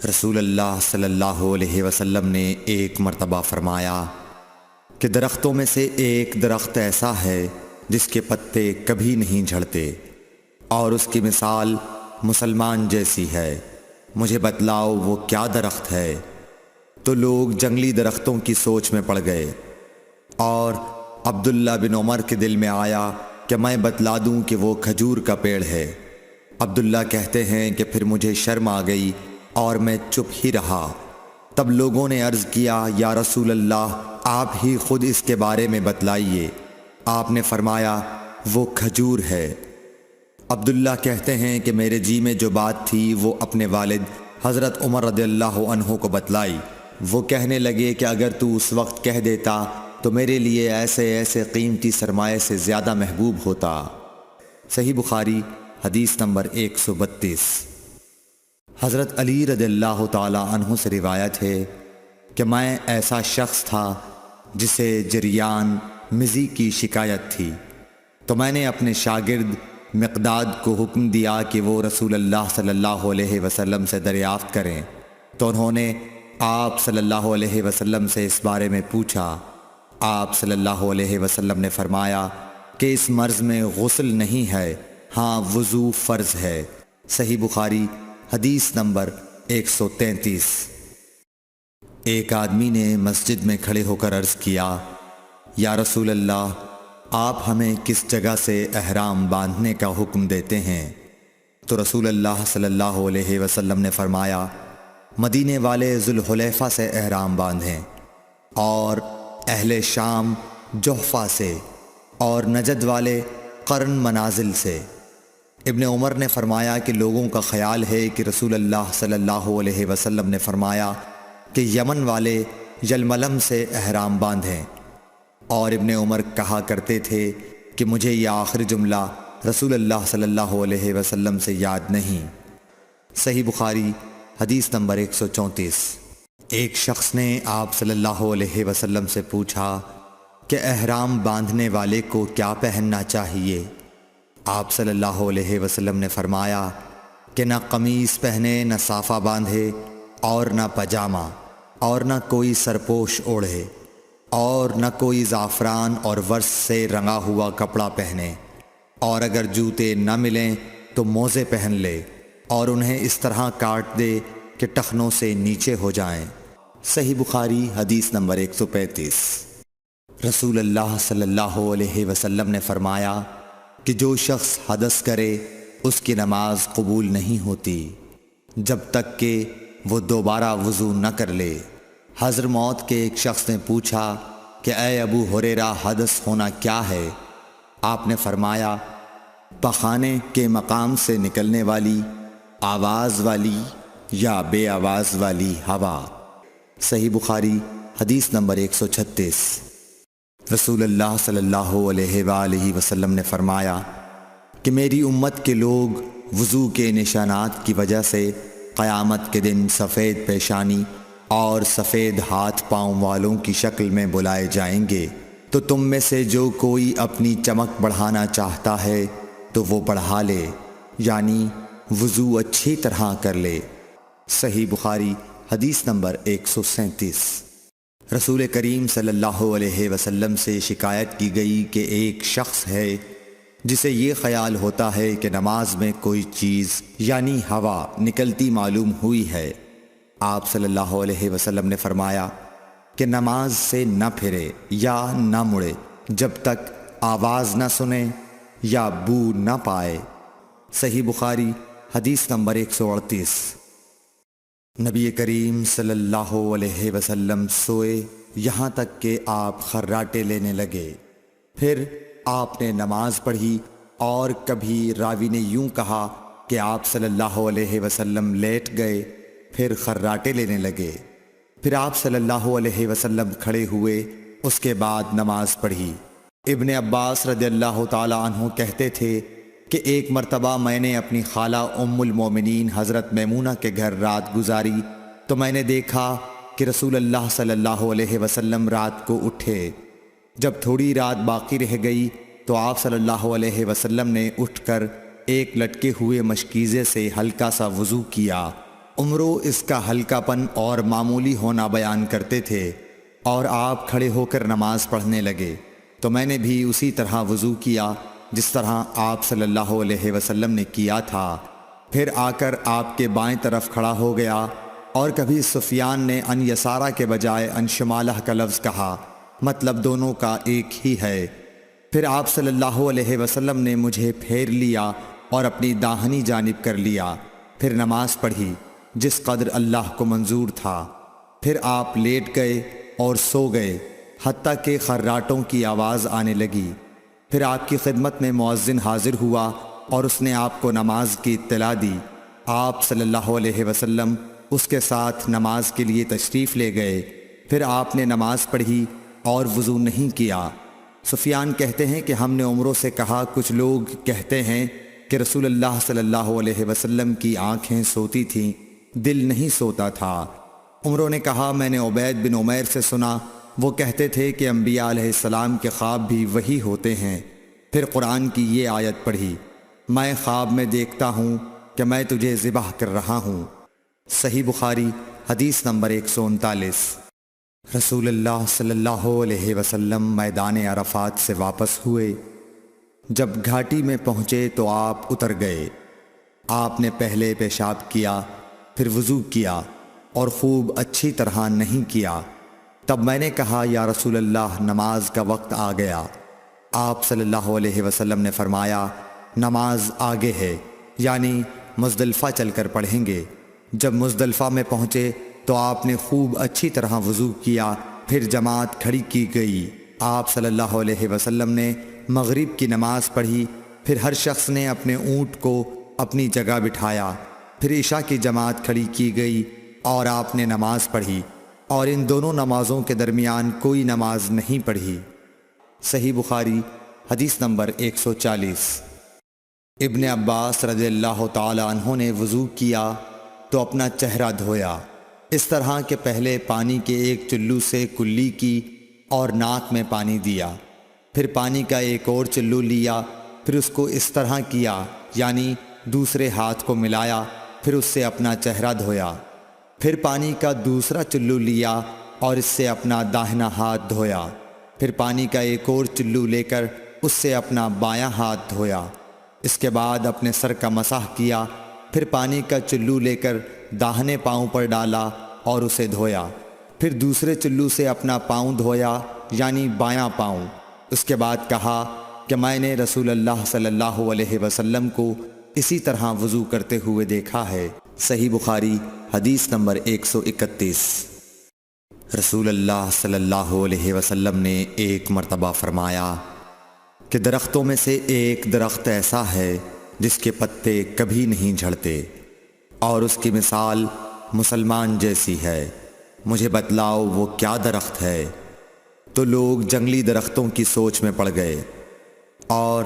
رسول اللہ صلی اللہ علیہ وسلم نے ایک مرتبہ فرمایا کہ درختوں میں سے ایک درخت ایسا ہے جس کے پتے کبھی نہیں جھڑتے، اور اس کی مثال مسلمان جیسی ہے، مجھے بتلاؤ وہ کیا درخت ہے؟ تو لوگ جنگلی درختوں کی سوچ میں پڑ گئے، اور عبداللہ بن عمر کے دل میں آیا کہ میں بتلا دوں کہ وہ کھجور کا پیڑ ہے۔ عبداللہ کہتے ہیں کہ پھر مجھے شرم آ گئی اور میں چپ ہی رہا۔ تب لوگوں نے عرض کیا، یا رسول اللہ، آپ ہی خود اس کے بارے میں بتلائیے۔ آپ نے فرمایا، وہ کھجور ہے۔ عبداللہ کہتے ہیں کہ میرے جی میں جو بات تھی وہ اپنے والد حضرت عمر رضی اللہ عنہ کو بتلائی۔ وہ کہنے لگے کہ اگر تو اس وقت کہہ دیتا تو میرے لیے ایسے ایسے قیمتی سرمایے سے زیادہ محبوب ہوتا۔ صحیح بخاری حدیث نمبر 132۔ حضرت علی رضی اللہ تعالی عنہ سے روایت ہے کہ میں ایسا شخص تھا جسے جریان مزی کی شکایت تھی، تو میں نے اپنے شاگرد مقداد کو حکم دیا کہ وہ رسول اللہ صلی اللہ علیہ وسلم سے دریافت کریں، تو انہوں نے آپ صلی اللہ علیہ وسلم سے اس بارے میں پوچھا۔ آپ صلی اللہ علیہ وسلم نے فرمایا کہ اس مرض میں غسل نہیں ہے، ہاں وضو فرض ہے۔ صحیح بخاری حدیث نمبر 133۔ ایک آدمی نے مسجد میں کھڑے ہو کر عرض کیا، یا رسول اللہ، آپ ہمیں کس جگہ سے احرام باندھنے کا حکم دیتے ہیں؟ تو رسول اللہ صلی اللہ علیہ وسلم نے فرمایا، مدینے والے ذوالحلیفہ سے احرام باندھیں، اور اہل شام جحفہ سے، اور نجد والے قرن منازل سے۔ ابن عمر نے فرمایا کہ لوگوں کا خیال ہے کہ رسول اللہ صلی اللہ علیہ وسلم نے فرمایا کہ یمن والے یلملم سے احرام باندھیں، اور ابن عمر کہا کرتے تھے کہ مجھے یہ آخری جملہ رسول اللہ صلی اللہ علیہ وسلم سے یاد نہیں۔ صحیح بخاری حدیث نمبر 134۔ ایک شخص نے آپ صلی اللہ علیہ وسلم سے پوچھا کہ احرام باندھنے والے کو کیا پہننا چاہیے؟ آپ صلی اللہ علیہ وسلم نے فرمایا کہ نہ قمیص پہنے، نہ صافہ باندھے، اور نہ پاجامہ، اور نہ کوئی سرپوش اوڑھے، اور نہ کوئی زعفران اور ورس سے رنگا ہوا کپڑا پہنے، اور اگر جوتے نہ ملیں تو موزے پہن لے، اور انہیں اس طرح کاٹ دے کہ ٹخنوں سے نیچے ہو جائیں۔ صحیح بخاری حدیث نمبر 135۔ رسول اللہ صلی اللہ علیہ وسلم نے فرمایا کہ جو شخص حدث کرے اس کی نماز قبول نہیں ہوتی جب تک کہ وہ دوبارہ وضو نہ کر لے۔ حضرموت کے ایک شخص نے پوچھا کہ اے ابو ہریرہ، حدث ہونا کیا ہے؟ آپ نے فرمایا، پخانے کے مقام سے نکلنے والی آواز والی یا بے آواز والی ہوا۔ صحیح بخاری حدیث نمبر 136۔ رسول اللہ صلی اللہ علیہ وآلہ وسلم نے فرمایا کہ میری امت کے لوگ وضو کے نشانات کی وجہ سے قیامت کے دن سفید پیشانی اور سفید ہاتھ پاؤں والوں کی شکل میں بلائے جائیں گے، تو تم میں سے جو کوئی اپنی چمک بڑھانا چاہتا ہے تو وہ بڑھا لے، یعنی وضو اچھی طرح کر لے۔ صحیح بخاری حدیث نمبر 137۔ رسول کریم صلی اللہ علیہ وسلم سے شکایت کی گئی کہ ایک شخص ہے جسے یہ خیال ہوتا ہے کہ نماز میں کوئی چیز یعنی ہوا نکلتی معلوم ہوئی ہے۔ آپ صلی اللہ علیہ وسلم نے فرمایا کہ نماز سے نہ پھرے یا نہ مڑے جب تک آواز نہ سنے یا بو نہ پائے۔ صحیح بخاری حدیث نمبر 138۔ نبی کریم صلی اللہ علیہ وسلم سوئے یہاں تک کہ آپ خراٹے لینے لگے، پھر آپ نے نماز پڑھی، اور کبھی راوی نے یوں کہا کہ آپ صلی اللہ علیہ وسلم لیٹ گئے پھر خراٹے لینے لگے، پھر آپ صلی اللہ علیہ وسلم کھڑے ہوئے، اس کے بعد نماز پڑھی۔ ابن عباس رضی اللہ تعالی عنہ کہتے تھے کہ ایک مرتبہ میں نے اپنی خالہ ام المومنین حضرت میمونہ کے گھر رات گزاری تو میں نے دیکھا کہ رسول اللہ صلی اللہ علیہ وسلم رات کو اٹھے۔ جب تھوڑی رات باقی رہ گئی تو آپ صلی اللہ علیہ وسلم نے اٹھ کر ایک لٹکے ہوئے مشکیزے سے ہلکا سا وضو کیا۔ عمرو اس کا ہلکا پن اور معمولی ہونا بیان کرتے تھے، اور آپ کھڑے ہو کر نماز پڑھنے لگے تو میں نے بھی اسی طرح وضو کیا جس طرح آپ صلی اللہ علیہ وسلم نے کیا تھا، پھر آ کر آپ کے بائیں طرف کھڑا ہو گیا۔ اور کبھی سفیان نے ان یسارہ کے بجائے ان شمالہ کا لفظ کہا، مطلب دونوں کا ایک ہی ہے۔ پھر آپ صلی اللہ علیہ وسلم نے مجھے پھیر لیا اور اپنی داہنی جانب کر لیا، پھر نماز پڑھی جس قدر اللہ کو منظور تھا، پھر آپ لیٹ گئے اور سو گئے حتیٰ کہ خراٹوں کی آواز آنے لگی۔ پھر آپ کی خدمت میں مؤذن حاضر ہوا اور اس نے آپ کو نماز کی اطلاع دی۔ آپ صلی اللہ علیہ وسلم اس کے ساتھ نماز کے لیے تشریف لے گئے، پھر آپ نے نماز پڑھی اور وضو نہیں کیا۔ سفیان کہتے ہیں کہ ہم نے عمروں سے کہا، کچھ لوگ کہتے ہیں کہ رسول اللہ صلی اللہ علیہ وسلم کی آنکھیں سوتی تھیں، دل نہیں سوتا تھا۔ عمروں نے کہا، میں نے عبید بن عمیر سے سنا، وہ کہتے تھے کہ انبیاء علیہ السلام کے خواب بھی وہی ہوتے ہیں۔ پھر قرآن کی یہ آیت پڑھی، میں خواب میں دیکھتا ہوں کہ میں تجھے ذبح کر رہا ہوں۔ صحیح بخاری حدیث نمبر 139۔ رسول اللہ صلی اللہ علیہ وسلم میدان عرفات سے واپس ہوئے۔ جب گھاٹی میں پہنچے تو آپ اتر گئے۔ آپ نے پہلے پیشاب کیا، پھر وضو کیا اور خوب اچھی طرح نہیں کیا۔ تب میں نے کہا، یا رسول اللہ، نماز کا وقت آ گیا۔ آپ صلی اللہ علیہ وسلم نے فرمایا، نماز آگے ہے، یعنی مزدلفہ چل کر پڑھیں گے۔ جب مزدلفہ میں پہنچے تو آپ نے خوب اچھی طرح وضو کیا، پھر جماعت کھڑی کی گئی۔ آپ صلی اللہ علیہ وسلم نے مغرب کی نماز پڑھی، پھر ہر شخص نے اپنے اونٹ کو اپنی جگہ بٹھایا، پھر عشاء کی جماعت کھڑی کی گئی اور آپ نے نماز پڑھی، اور ان دونوں نمازوں کے درمیان کوئی نماز نہیں پڑھی۔ صحیح بخاری حدیث نمبر 140۔ ابن عباس رضی اللہ تعالی عنہ نے وضو کیا تو اپنا چہرہ دھویا، اس طرح کہ پہلے پانی کے ایک چلو سے کلی کی اور ناک میں پانی دیا، پھر پانی کا ایک اور چلو لیا، پھر اس کو اس طرح کیا، یعنی دوسرے ہاتھ کو ملایا، پھر اس سے اپنا چہرہ دھویا، پھر پانی کا دوسرا چلو لیا اور اس سے اپنا داہنا ہاتھ دھویا، پھر پانی کا ایک اور چلو لے کر اس سے اپنا بایاں ہاتھ دھویا، اس کے بعد اپنے سر کا مسح کیا، پھر پانی کا چلو لے کر داہنے پاؤں پر ڈالا اور اسے دھویا، پھر دوسرے چلو سے اپنا پاؤں دھویا، یعنی بایاں پاؤں۔ اس کے بعد کہا کہ میں نے رسول اللہ صلی اللہ علیہ وسلم کو اسی طرح وضو کرتے ہوئے دیکھا ہے۔ صحیح بخاری حدیث نمبر 131۔ رسول اللہ صلی اللہ علیہ وسلم نے ایک مرتبہ فرمایا کہ درختوں میں سے ایک درخت ایسا ہے جس کے پتے کبھی نہیں جھڑتے، اور اس کی مثال مسلمان جیسی ہے، مجھے بتلاؤ وہ کیا درخت ہے؟ تو لوگ جنگلی درختوں کی سوچ میں پڑ گئے، اور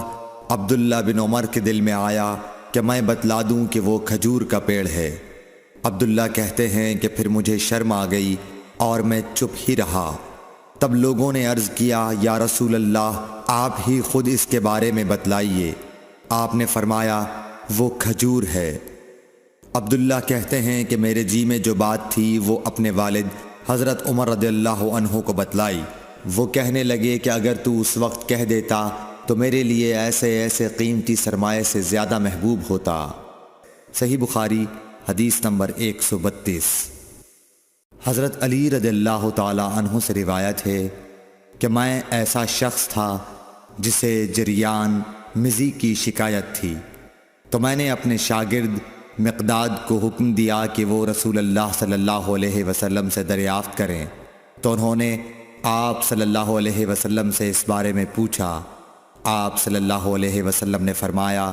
عبداللہ بن عمر کے دل میں آیا کہ میں بتلا دوں کہ وہ کھجور کا پیڑ ہے۔ عبداللہ کہتے ہیں کہ پھر مجھے شرم آ گئی اور میں چپ ہی رہا۔ تب لوگوں نے عرض کیا، یا رسول اللہ، آپ ہی خود اس کے بارے میں بتلائیے۔ آپ نے فرمایا، وہ کھجور ہے۔ عبداللہ کہتے ہیں کہ میرے جی میں جو بات تھی وہ اپنے والد حضرت عمر رضی اللہ عنہ کو بتلائی۔ وہ کہنے لگے کہ اگر تو اس وقت کہہ دیتا تو میرے لیے ایسے ایسے قیمتی سرمایے سے زیادہ محبوب ہوتا۔ صحیح بخاری حدیث نمبر 132۔ حضرت علی رضی اللہ تعالی عنہ سے روایت ہے کہ میں ایسا شخص تھا جسے جریان مزی کی شکایت تھی، تو میں نے اپنے شاگرد مقداد کو حکم دیا کہ وہ رسول اللہ صلی اللہ علیہ وسلم سے دریافت کریں، تو انہوں نے آپ صلی اللہ علیہ وسلم سے اس بارے میں پوچھا۔ آپ صلی اللہ علیہ وسلم نے فرمایا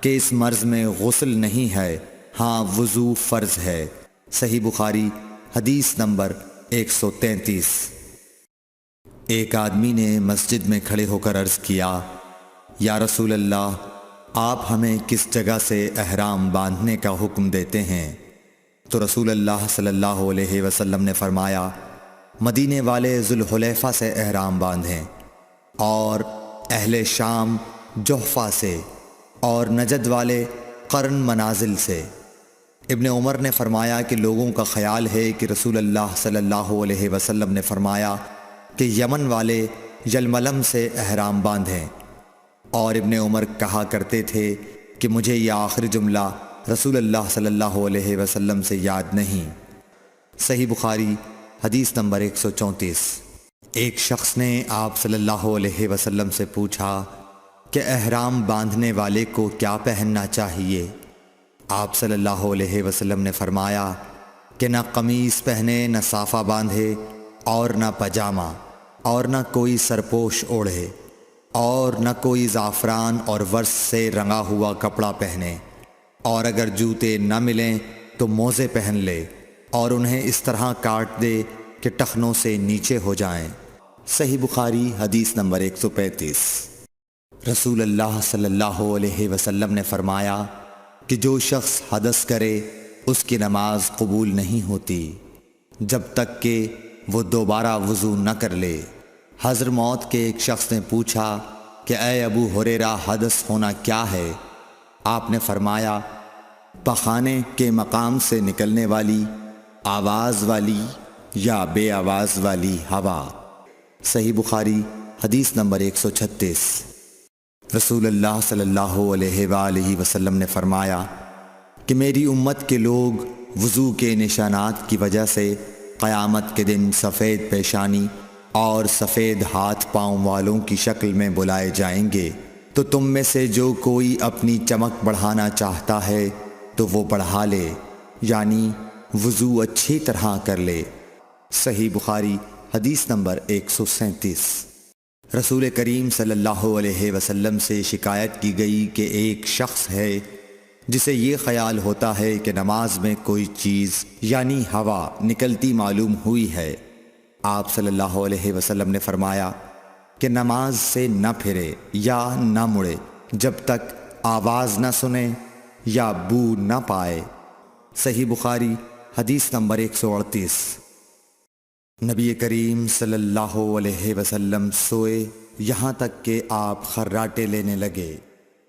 کہ اس مرض میں غسل نہیں ہے، ہاں وضو فرض ہے۔ صحیح بخاری حدیث نمبر 133۔ ایک آدمی نے مسجد میں کھڑے ہو کر عرض کیا، یا رسول اللہ، آپ ہمیں کس جگہ سے احرام باندھنے کا حکم دیتے ہیں؟ تو رسول اللہ صلی اللہ علیہ وسلم نے فرمایا، مدینے والے ذوالحلیفہ سے احرام باندھیں، اور اہل شام جحفہ سے، اور نجد والے قرن منازل سے۔ ابن عمر نے فرمایا کہ لوگوں کا خیال ہے کہ رسول اللہ صلی اللہ علیہ وسلم نے فرمایا کہ یمن والے یلملم سے احرام باندھیں، اور ابن عمر کہا کرتے تھے کہ مجھے یہ آخری جملہ رسول اللہ صلی اللہ علیہ وسلم سے یاد نہیں۔ صحیح بخاری حدیث نمبر 134۔ ایک شخص نے آپ صلی اللہ علیہ وسلم سے پوچھا کہ احرام باندھنے والے کو کیا پہننا چاہیے؟ آپ صلی اللہ علیہ وسلم نے فرمایا کہ نہ قمیص پہنے، نہ صافہ باندھے، اور نہ پاجامہ، اور نہ کوئی سرپوش اوڑھے، اور نہ کوئی زعفران اور ورس سے رنگا ہوا کپڑا پہنے، اور اگر جوتے نہ ملیں تو موزے پہن لے، اور انہیں اس طرح کاٹ دے کہ ٹخنوں سے نیچے ہو جائیں۔ صحیح بخاری حدیث نمبر 135۔ رسول اللہ صلی اللہ علیہ وسلم نے فرمایا کہ جو شخص حدث کرے اس کی نماز قبول نہیں ہوتی جب تک کہ وہ دوبارہ وضو نہ کر لے۔ حضرموت کے ایک شخص نے پوچھا کہ اے ابو ہریرہ، حدث ہونا کیا ہے؟ آپ نے فرمایا، پخانے کے مقام سے نکلنے والی آواز والی یا بے آواز والی ہوا۔ صحیح بخاری حدیث نمبر 136۔ رسول اللہ صلی اللہ علیہ وآلہ وسلم نے فرمایا کہ میری امت کے لوگ وضو کے نشانات کی وجہ سے قیامت کے دن سفید پیشانی اور سفید ہاتھ پاؤں والوں کی شکل میں بلائے جائیں گے، تو تم میں سے جو کوئی اپنی چمک بڑھانا چاہتا ہے تو وہ بڑھا لے، یعنی وضو اچھی طرح کر لے۔ صحیح بخاری حدیث نمبر 137۔ رسول کریم صلی اللہ علیہ وسلم سے شکایت کی گئی کہ ایک شخص ہے جسے یہ خیال ہوتا ہے کہ نماز میں کوئی چیز یعنی ہوا نکلتی معلوم ہوئی ہے۔ آپ صلی اللہ علیہ وسلم نے فرمایا کہ نماز سے نہ پھرے یا نہ مڑے جب تک آواز نہ سنے یا بو نہ پائے۔ صحیح بخاری حدیث نمبر 138۔ نبی کریم صلی اللہ علیہ وسلم سوئے یہاں تک کہ آپ خراٹے لینے لگے،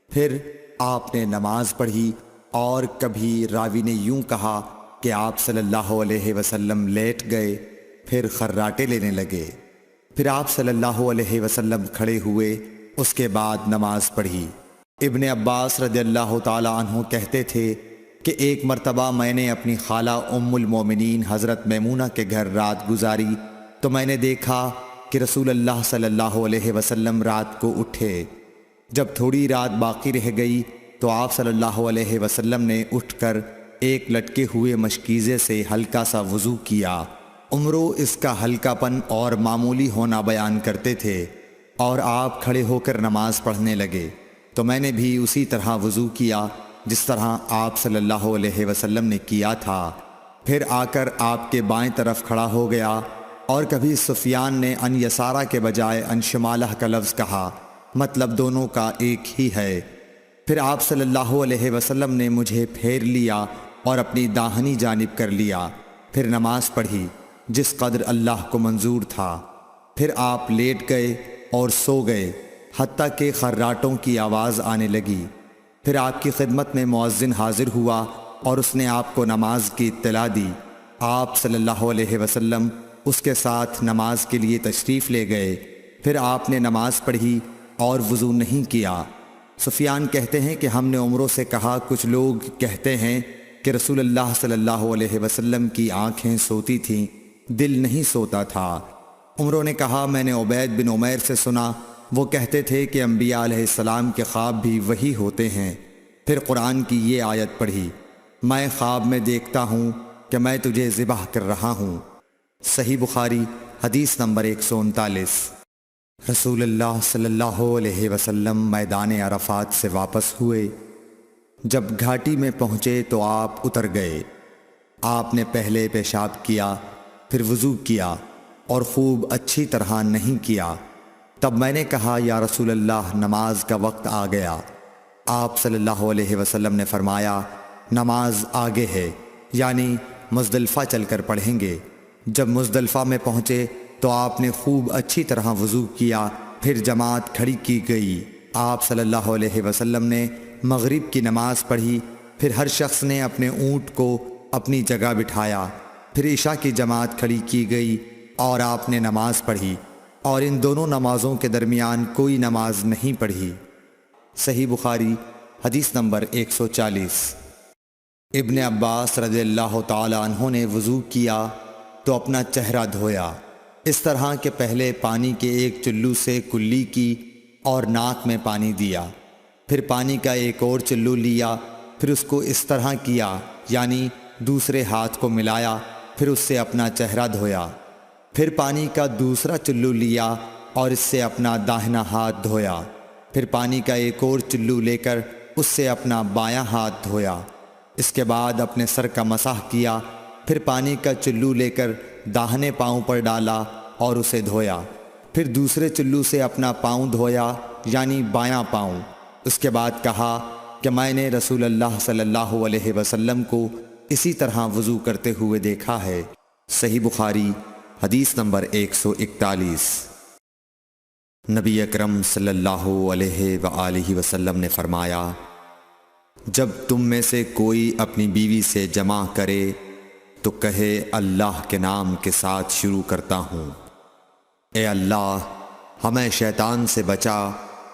پھر آپ نے نماز پڑھی، اور کبھی راوی نے یوں کہا کہ آپ صلی اللہ علیہ وسلم لیٹ گئے، پھر خراٹے لینے لگے، پھر آپ صلی اللہ علیہ وسلم کھڑے ہوئے، اس کے بعد نماز پڑھی۔ ابن عباس رضی اللہ تعالی عنہ کہتے تھے کہ ایک مرتبہ میں نے اپنی خالہ ام المومنین حضرت میمونہ کے گھر رات گزاری، تو میں نے دیکھا کہ رسول اللہ صلی اللہ علیہ وسلم رات کو اٹھے۔ جب تھوڑی رات باقی رہ گئی تو آپ صلی اللہ علیہ وسلم نے اٹھ کر ایک لٹکے ہوئے مشکیزے سے ہلکا سا وضو کیا۔ عمرو اس کا ہلکا پن اور معمولی ہونا بیان کرتے تھے، اور آپ کھڑے ہو کر نماز پڑھنے لگے، تو میں نے بھی اسی طرح وضو کیا جس طرح آپ صلی اللہ علیہ وسلم نے کیا تھا، پھر آ کر آپ کے بائیں طرف کھڑا ہو گیا۔ اور کبھی سفیان نے ان یسارہ کے بجائے ان شمالہ کا لفظ کہا، مطلب دونوں کا ایک ہی ہے۔ پھر آپ صلی اللہ علیہ وسلم نے مجھے پھیر لیا اور اپنی داہنی جانب کر لیا، پھر نماز پڑھی جس قدر اللہ کو منظور تھا، پھر آپ لیٹ گئے اور سو گئے حتیٰ کہ خراٹوں کی آواز آنے لگی۔ پھر آپ کی خدمت میں مؤذن حاضر ہوا اور اس نے آپ کو نماز کی اطلاع دی۔ آپ صلی اللہ علیہ وسلم اس کے ساتھ نماز کے لیے تشریف لے گئے۔ پھر آپ نے نماز پڑھی اور وضو نہیں کیا۔ سفیان کہتے ہیں کہ ہم نے عمروں سے کہا، کچھ لوگ کہتے ہیں کہ رسول اللہ صلی اللہ علیہ وسلم کی آنکھیں سوتی تھیں، دل نہیں سوتا تھا۔ عمروں نے کہا، میں نے عبید بن عمیر سے سنا، وہ کہتے تھے کہ انبیاء علیہ السلام کے خواب بھی وہی ہوتے ہیں۔ پھر قرآن کی یہ آیت پڑھی، میں خواب میں دیکھتا ہوں کہ میں تجھے ذبح کر رہا ہوں۔ صحیح بخاری حدیث نمبر 139۔ رسول اللہ صلی اللہ علیہ وسلم میدان عرفات سے واپس ہوئے۔ جب گھاٹی میں پہنچے تو آپ اتر گئے۔ آپ نے پہلے پیشاب کیا، پھر وضو کیا اور خوب اچھی طرح نہیں کیا۔ تب میں نے کہا، یا رسول اللہ، نماز کا وقت آ گیا۔ آپ صلی اللہ علیہ وسلم نے فرمایا، نماز آگے ہے، یعنی مزدلفہ چل کر پڑھیں گے۔ جب مزدلفہ میں پہنچے تو آپ نے خوب اچھی طرح وضو کیا، پھر جماعت کھڑی کی گئی۔ آپ صلی اللہ علیہ وسلم نے مغرب کی نماز پڑھی، پھر ہر شخص نے اپنے اونٹ کو اپنی جگہ بٹھایا۔ پھر عشاء کی جماعت کھڑی کی گئی اور آپ نے نماز پڑھی، اور ان دونوں نمازوں کے درمیان کوئی نماز نہیں پڑھی۔ صحیح بخاری حدیث نمبر 140۔ ابن عباس رضی اللہ تعالی عنہ نے وضو کیا تو اپنا چہرہ دھویا، اس طرح کہ پہلے پانی کے ایک چلو سے کلی کی اور ناک میں پانی دیا، پھر پانی کا ایک اور چلو لیا، پھر اس کو اس طرح کیا، یعنی دوسرے ہاتھ کو ملایا، پھر اس سے اپنا چہرہ دھویا، پھر پانی کا دوسرا چلو لیا اور اس سے اپنا داہنا ہاتھ دھویا، پھر پانی کا ایک اور چلو لے کر اس سے اپنا بایاں ہاتھ دھویا، اس کے بعد اپنے سر کا مسح کیا، پھر پانی کا چلو لے کر داہنے پاؤں پر ڈالا اور اسے دھویا، پھر دوسرے چلو سے اپنا پاؤں دھویا، یعنی بایاں پاؤں۔ اس کے بعد کہا کہ میں نے رسول اللہ صلی اللہ علیہ وسلم کو اسی طرح وضو کرتے ہوئے دیکھا ہے۔ صحیح بخاری حدیث نمبر 141۔ نبی اکرم صلی اللہ علیہ وآلہ وسلم نے فرمایا، جب تم میں سے کوئی اپنی بیوی سے جمع کرے تو کہے، اللہ کے نام کے ساتھ شروع کرتا ہوں۔ اے اللہ، ہمیں شیطان سے بچا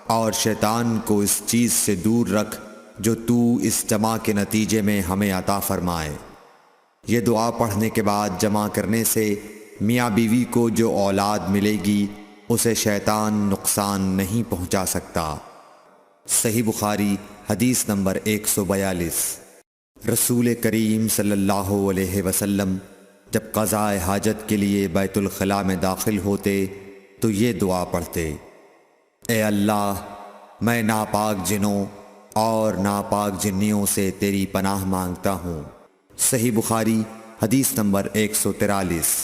اور شیطان کو اس چیز سے دور رکھ جو تو اس جمع کے نتیجے میں ہمیں عطا فرمائے۔ یہ دعا پڑھنے کے بعد جمع کرنے سے میاں بیوی کو جو اولاد ملے گی اسے شیطان نقصان نہیں پہنچا سکتا۔ صحیح بخاری حدیث نمبر 142۔ رسول کریم صلی اللہ علیہ وسلم جب قضاء حاجت کے لیے بیت الخلاء میں داخل ہوتے تو یہ دعا پڑھتے، اے اللہ، میں ناپاک جنوں اور ناپاک جنیوں سے تیری پناہ مانگتا ہوں۔ صحیح بخاری حدیث نمبر 143۔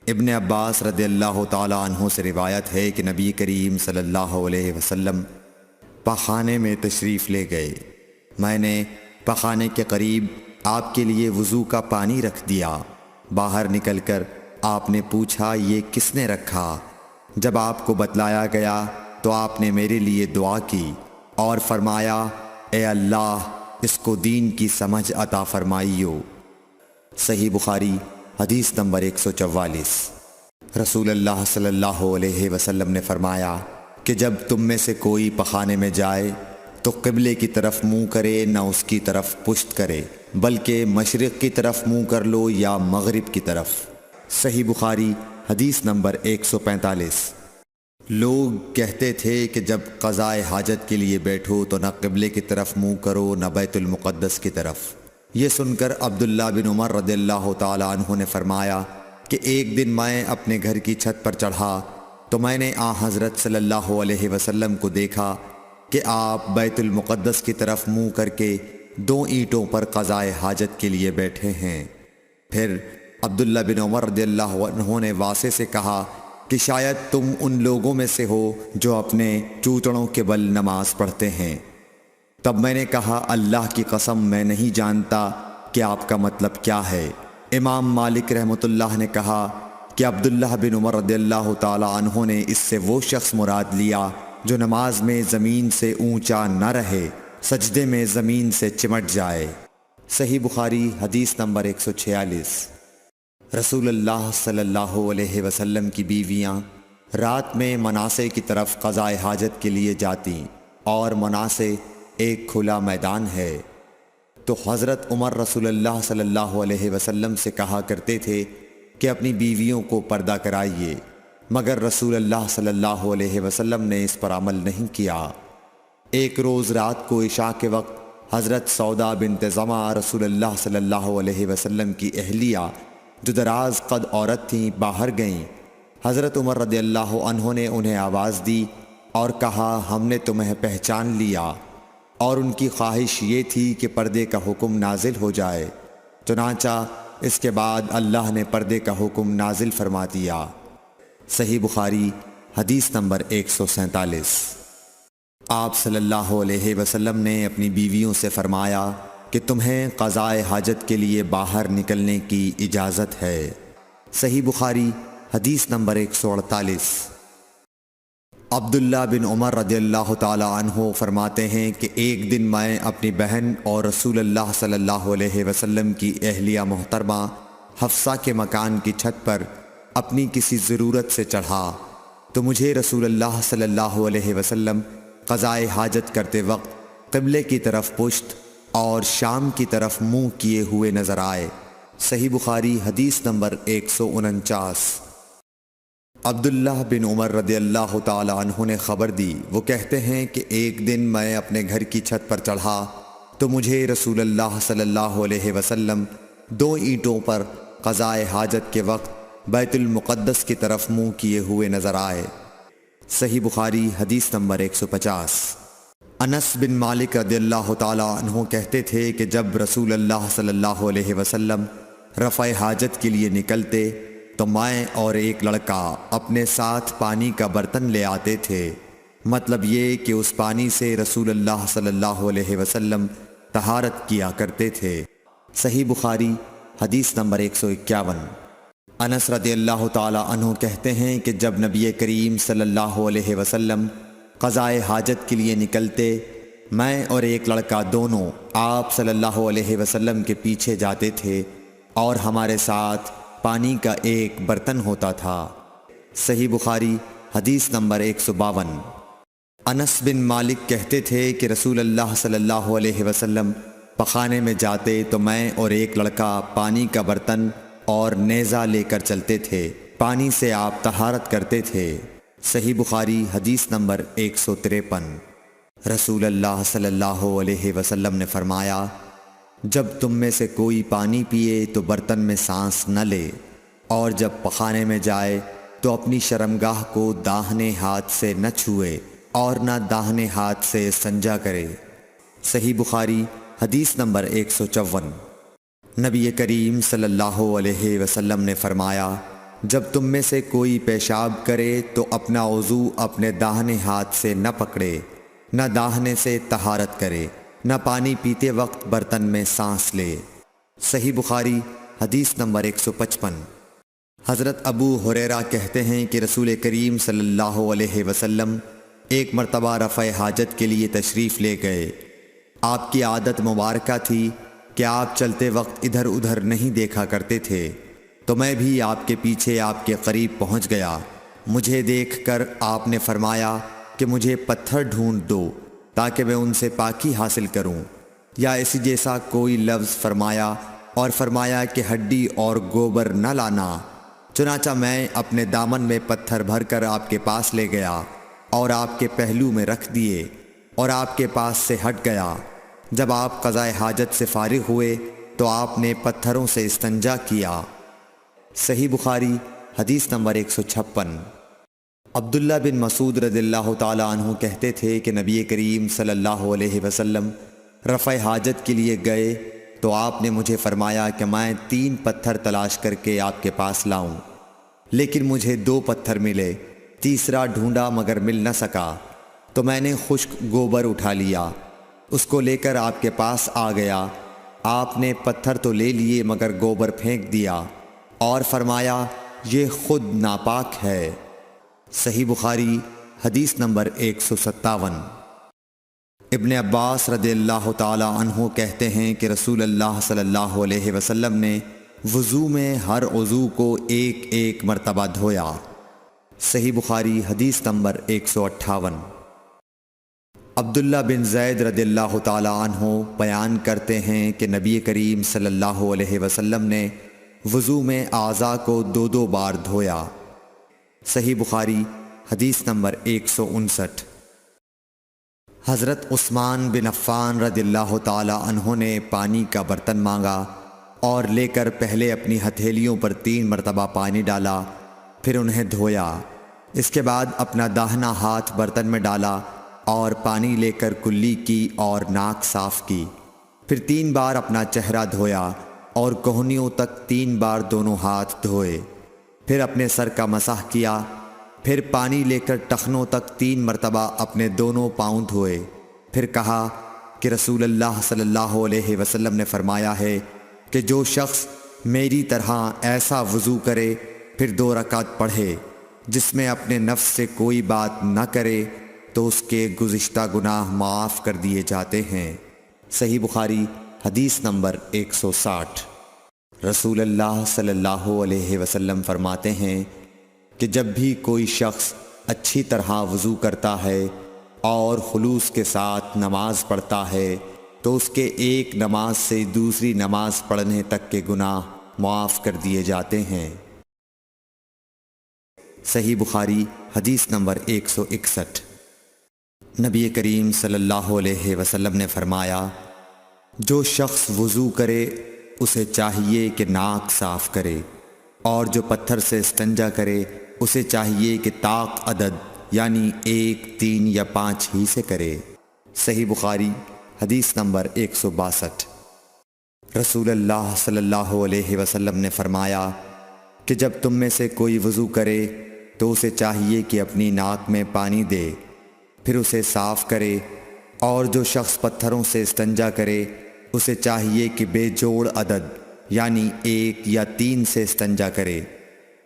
ابن عباس رضی اللہ تعالی عنہ سے روایت ہے کہ نبی کریم صلی اللہ علیہ وسلم پاخانے میں تشریف لے گئے۔ میں نے پاخانے کے قریب آپ کے لیے وضو کا پانی رکھ دیا۔ باہر نکل کر آپ نے پوچھا، یہ کس نے رکھا؟ جب آپ کو بتلایا گیا تو آپ نے میرے لیے دعا کی اور فرمایا، اے اللہ، اس کو دین کی سمجھ عطا فرمائیو۔ صحیح بخاری حدیث نمبر 144۔ رسول اللہ صلی اللہ علیہ وسلم نے فرمایا کہ جب تم میں سے کوئی پخانے میں جائے تو قبلے کی طرف منہ کرے، نہ اس کی طرف پشت کرے، بلکہ مشرق کی طرف منہ کر لو یا مغرب کی طرف۔ صحیح بخاری حدیث نمبر 145۔ لوگ کہتے تھے کہ جب قضاء حاجت کے لیے بیٹھو تو نہ قبلے کی طرف منہ کرو نہ بیت المقدس کی طرف۔ یہ سن کر عبداللہ بن عمر رضی اللہ تعالی عنہ نے فرمایا کہ ایک دن میں اپنے گھر کی چھت پر چڑھا تو میں نے حضرت صلی اللہ علیہ وسلم کو دیکھا کہ آپ بیت المقدس کی طرف منہ کر کے 2 اینٹوں پر قضاء حاجت کے لیے بیٹھے ہیں۔ پھر عبداللہ بن عمر رضی اللہ عنہ نے واسع سے کہا کہ شاید تم ان لوگوں میں سے ہو جو اپنے چوتڑوں کے بل نماز پڑھتے ہیں۔ تب میں نے کہا، اللہ کی قسم میں نہیں جانتا کہ آپ کا مطلب کیا ہے۔ امام مالک رحمۃ اللہ نے کہا کہ عبداللہ بن عمر رضی اللہ تعالی عنہ نے اس سے وہ شخص مراد لیا جو نماز میں زمین سے اونچا نہ رہے، سجدے میں زمین سے چمٹ جائے۔ صحیح بخاری حدیث نمبر 146۔ رسول اللہ صلی اللہ علیہ وسلم کی بیویاں رات میں مناصے کی طرف قضائے حاجت کے لیے جاتیں اور مناصے ایک کھلا میدان ہے، تو حضرت عمر رسول اللہ صلی اللہ علیہ وسلم سے کہا کرتے تھے کہ اپنی بیویوں کو پردہ کرائیے، مگر رسول اللہ صلی اللہ علیہ وسلم نے اس پر عمل نہیں کیا۔ ایک روز رات کو عشاء کے وقت حضرت سودا بنت زمع رسول اللہ صلی اللہ علیہ وسلم کی اہلیہ جو دراز قد عورت تھیں باہر گئیں۔ حضرت عمر رضی اللہ عنہ نے انہیں آواز دی اور کہا ہم نے تمہیں پہچان لیا، اور ان کی خواہش یہ تھی کہ پردے کا حکم نازل ہو جائے، چنانچہ اس کے بعد اللہ نے پردے کا حکم نازل فرما دیا۔ صحیح بخاری حدیث نمبر 147۔ آپ صلی اللہ علیہ وسلم نے اپنی بیویوں سے فرمایا کہ تمہیں قضائے حاجت کے لیے باہر نکلنے کی اجازت ہے۔ صحیح بخاری حدیث نمبر 148۔ عبداللہ بن عمر رضی اللہ تعالی عنہ فرماتے ہیں کہ ایک دن میں اپنی بہن اور رسول اللہ صلی اللہ علیہ وسلم کی اہلیہ محترمہ حفصہ کے مکان کی چھت پر اپنی کسی ضرورت سے چڑھا، تو مجھے رسول اللہ صلی اللہ علیہ وسلم قضائے حاجت کرتے وقت قبلے کی طرف پشت اور شام کی طرف منہ کیے ہوئے نظر آئے۔ صحیح بخاری حدیث نمبر 149۔ عبداللہ بن عمر رضی اللہ تعالی عنہ نے خبر دی، وہ کہتے ہیں کہ ایک دن میں اپنے گھر کی چھت پر چڑھا تو مجھے رسول اللہ صلی اللہ علیہ وسلم 2 اینٹوں پر قضائے حاجت کے وقت بیت المقدس کی طرف منہ کیے ہوئے نظر آئے۔ صحیح بخاری حدیث نمبر 150۔ انس بن مالک رضی اللہ تعالی عنہ کہتے تھے کہ جب رسول اللہ صلی اللہ علیہ وسلم رفع حاجت کے لیے نکلتے تو میں اور ایک لڑکا اپنے ساتھ پانی کا برتن لے آتے تھے، مطلب یہ کہ اس پانی سے رسول اللہ صلی اللہ علیہ وسلم طہارت کیا کرتے تھے۔ صحیح بخاری حدیث نمبر 151۔ انس رضی اللہ تعالی عنہ کہتے ہیں کہ جب نبی کریم صلی اللہ علیہ وسلم قضائے حاجت کے لیے نکلتے، میں اور ایک لڑکا دونوں آپ صلی اللہ علیہ وسلم کے پیچھے جاتے تھے اور ہمارے ساتھ پانی کا ایک برتن ہوتا تھا۔ صحیح بخاری حدیث نمبر 152۔ انس بن مالک کہتے تھے کہ رسول اللہ صلی اللہ علیہ وسلم پخانے میں جاتے تو میں اور ایک لڑکا پانی کا برتن اور نیزہ لے کر چلتے تھے، پانی سے آپ طہارت کرتے تھے۔ صحیح بخاری حدیث نمبر 153۔ رسول اللہ صلی اللہ علیہ وسلم نے فرمایا جب تم میں سے کوئی پانی پیے تو برتن میں سانس نہ لے، اور جب پخانے میں جائے تو اپنی شرمگاہ کو داہنے ہاتھ سے نہ چھوئے اور نہ داہنے ہاتھ سے استنجا کرے۔ صحیح بخاری حدیث نمبر 154۔ نبی کریم صلی اللہ علیہ وسلم نے فرمایا جب تم میں سے کوئی پیشاب کرے تو اپنا وضو اپنے داہنے ہاتھ سے نہ پکڑے، نہ داہنے سے طہارت کرے، نہ پانی پیتے وقت برتن میں سانس لے۔ صحیح بخاری حدیث نمبر 155۔ حضرت ابو ہریرہ کہتے ہیں کہ رسول کریم صلی اللہ علیہ وسلم ایک مرتبہ رفع حاجت کے لیے تشریف لے گئے۔ آپ کی عادت مبارکہ تھی کہ آپ چلتے وقت ادھر ادھر نہیں دیکھا کرتے تھے، تو میں بھی آپ کے پیچھے آپ کے قریب پہنچ گیا۔ مجھے دیکھ کر آپ نے فرمایا کہ مجھے پتھر ڈھونڈ دو تاکہ میں ان سے پاکی حاصل کروں، یا اسی جیسا کوئی لفظ فرمایا، اور فرمایا کہ ہڈی اور گوبر نہ لانا۔ چنانچہ میں اپنے دامن میں پتھر بھر کر آپ کے پاس لے گیا اور آپ کے پہلو میں رکھ دیے اور آپ کے پاس سے ہٹ گیا۔ جب آپ قضائے حاجت سے فارغ ہوئے تو آپ نے پتھروں سے استنجا کیا۔ صحیح بخاری حدیث نمبر 156۔ عبداللہ بن مسعود رضی اللہ تعالی عنہ کہتے تھے کہ نبی کریم صلی اللہ علیہ وسلم رفع حاجت کے لیے گئے تو آپ نے مجھے فرمایا کہ میں 3 پتھر تلاش کر کے آپ کے پاس لاؤں، لیکن مجھے 2 پتھر ملے، تیسرا ڈھونڈا مگر مل نہ سکا، تو میں نے خشک گوبر اٹھا لیا، اس کو لے کر آپ کے پاس آ گیا۔ آپ نے پتھر تو لے لیے مگر گوبر پھینک دیا اور فرمایا یہ خود ناپاک ہے۔ صحیح بخاری حدیث نمبر 157۔ ابن عباس رضی اللہ تعالی عنہ کہتے ہیں کہ رسول اللہ صلی اللہ علیہ وسلم نے وضو میں ہر عضو کو ایک ایک مرتبہ دھویا۔ صحیح بخاری حدیث نمبر 158۔ عبداللہ بن زید رضی اللہ تعالی عنہ بیان کرتے ہیں کہ نبی کریم صلی اللہ علیہ وسلم نے وضو میں اعضاء کو 2 بار دھویا۔ صحیح بخاری حدیث نمبر 159۔ حضرت عثمان بن عفان رضی اللہ تعالی عنہ نے پانی کا برتن مانگا اور لے کر پہلے اپنی ہتھیلیوں پر 3 مرتبہ پانی ڈالا، پھر انہیں دھویا۔ اس کے بعد اپنا داہنا ہاتھ برتن میں ڈالا اور پانی لے کر کلی کی اور ناک صاف کی، پھر 3 بار اپنا چہرہ دھویا اور کوہنیوں تک 3 بار دونوں ہاتھ دھوئے، پھر اپنے سر کا مسح کیا، پھر پانی لے کر ٹخنوں تک 3 مرتبہ اپنے دونوں پاؤں دھوئے، پھر کہا کہ رسول اللہ صلی اللہ علیہ وسلم نے فرمایا ہے کہ جو شخص میری طرح ایسا وضو کرے پھر 2 رکعت پڑھے جس میں اپنے نفس سے کوئی بات نہ کرے تو اس کے گزشتہ گناہ معاف کر دیے جاتے ہیں۔ صحیح بخاری حدیث نمبر 160۔ رسول اللہ صلی اللہ علیہ وسلم فرماتے ہیں کہ جب بھی کوئی شخص اچھی طرح وضو کرتا ہے اور خلوص کے ساتھ نماز پڑھتا ہے تو اس کے ایک نماز سے دوسری نماز پڑھنے تک کے گناہ معاف کر دیے جاتے ہیں۔ صحیح بخاری حدیث نمبر 161۔ نبی کریم صلی اللہ علیہ وسلم نے فرمایا جو شخص وضو کرے اسے چاہیے کہ ناک صاف کرے، اور جو پتھر سے استنجا کرے اسے چاہیے کہ طاق عدد یعنی 1، 3 یا 5 ہی سے کرے۔ صحیح بخاری حدیث نمبر 162۔ رسول اللہ صلی اللہ علیہ وسلم نے فرمایا کہ جب تم میں سے کوئی وضو کرے تو اسے چاہیے کہ اپنی ناک میں پانی دے، پھر اسے صاف کرے، اور جو شخص پتھروں سے استنجا کرے اسے چاہیے کہ بے جوڑ عدد یعنی 1 یا 3 سے استنجا کرے،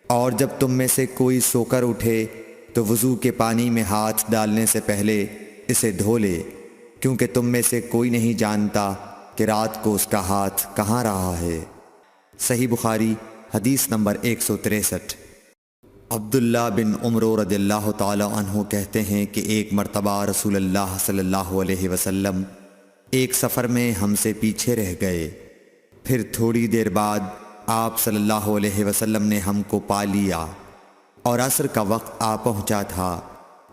اور جب تم میں سے کوئی سو کر اٹھے تو وضو کے پانی میں ہاتھ ڈالنے سے پہلے اسے دھو لے، کیونکہ تم میں سے کوئی نہیں جانتا کہ رات کو اس کا ہاتھ کہاں رہا ہے۔ صحیح بخاری حدیث نمبر 163۔ عبداللہ بن عمر رضی اللہ تعالی عنہ کہتے ہیں کہ ایک مرتبہ رسول اللہ صلی اللہ علیہ وسلم ایک سفر میں ہم سے پیچھے رہ گئے، پھر تھوڑی دیر بعد آپ صلی اللہ علیہ وسلم نے ہم کو پا لیا اور عصر کا وقت آ پہنچا تھا۔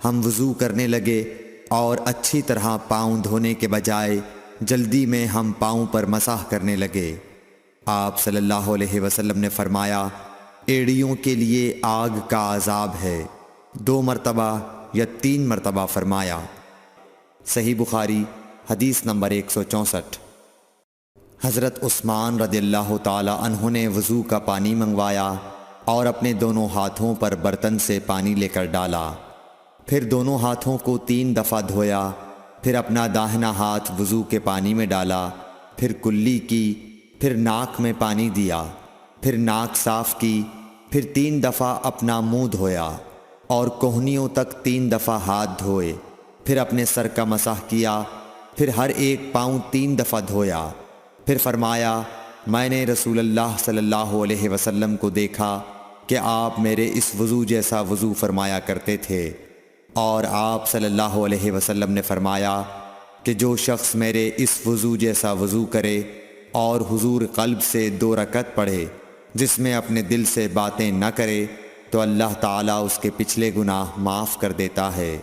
ہم وضو کرنے لگے اور اچھی طرح پاؤں دھونے کے بجائے جلدی میں ہم پاؤں پر مسح کرنے لگے۔ آپ صلی اللہ علیہ وسلم نے فرمایا ایڑیوں کے لیے آگ کا عذاب ہے، 2 مرتبہ یا 3 مرتبہ فرمایا۔ صحیح بخاری حدیث نمبر 164۔ حضرت عثمان رضی اللہ تعالی عنہ نے وضو کا پانی منگوایا اور اپنے دونوں ہاتھوں پر برتن سے پانی لے کر ڈالا، پھر دونوں ہاتھوں کو 3 دفعہ دھویا، پھر اپنا داہنا ہاتھ وضو کے پانی میں ڈالا، پھر کلی کی، پھر ناک میں پانی دیا، پھر ناک صاف کی، پھر 3 دفعہ اپنا منہ دھویا اور کوہنیوں تک 3 دفعہ ہاتھ دھوئے، پھر اپنے سر کا مسح کیا، پھر ہر ایک پاؤں 3 دفعہ دھویا، پھر فرمایا میں نے رسول اللہ صلی اللہ علیہ وسلم کو دیکھا کہ آپ میرے اس وضو جیسا وضو فرمایا کرتے تھے، اور آپ صلی اللہ علیہ وسلم نے فرمایا کہ جو شخص میرے اس وضو جیسا وضو کرے اور حضور قلب سے 2 رکعت پڑھے جس میں اپنے دل سے باتیں نہ کرے تو اللہ تعالیٰ اس کے پچھلے گناہ معاف کر دیتا ہے۔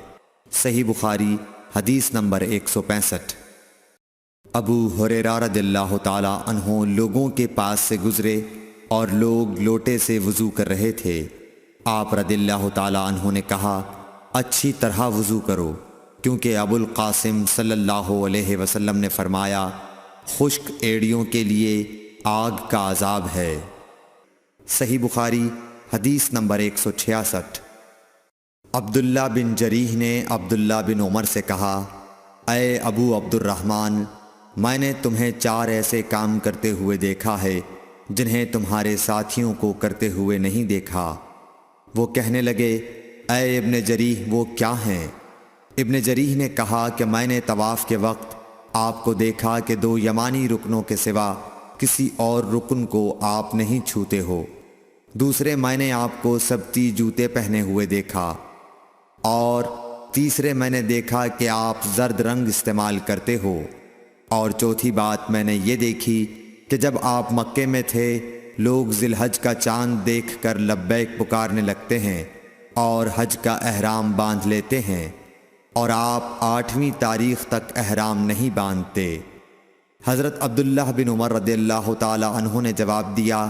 صحیح بخاری حدیث نمبر 165۔ ابو ہریرہ رضی اللہ تعالیٰ عنہ لوگوں کے پاس سے گزرے اور لوگ لوٹے سے وضو کر رہے تھے۔ آپ رضی اللہ تعالیٰ عنہ نے کہا اچھی طرح وضو کرو، کیونکہ ابو القاسم صلی اللہ علیہ وسلم نے فرمایا خشک ایڑیوں کے لیے آگ کا عذاب ہے۔ صحیح بخاری حدیث نمبر 166۔ عبداللہ بن جریح نے عبداللہ بن عمر سے کہا اے ابو عبد الرحمن، میں نے تمہیں 4 ایسے کام کرتے ہوئے دیکھا ہے جنہیں تمہارے ساتھیوں کو کرتے ہوئے نہیں دیکھا۔ وہ کہنے لگے اے ابن جریح وہ کیا ہیں؟ ابن جریح نے کہا کہ میں نے طواف کے وقت آپ کو دیکھا کہ 2 یمانی رکنوں کے سوا کسی اور رکن کو آپ نہیں چھوتے ہو۔ دوسرے میں نے آپ کو سبتی جوتے پہنے ہوئے دیکھا، اور تیسرے میں نے دیکھا کہ آپ زرد رنگ استعمال کرتے ہو، اور چوتھی بات میں نے یہ دیکھی کہ جب آپ مکے میں تھے لوگ ذی الحج کا چاند دیکھ کر لبیک پکارنے لگتے ہیں اور حج کا احرام باندھ لیتے ہیں، اور آپ 8ویں تاریخ تک احرام نہیں باندھتے۔ حضرت عبداللہ بن عمر رضی اللہ تعالی عنہ نے جواب دیا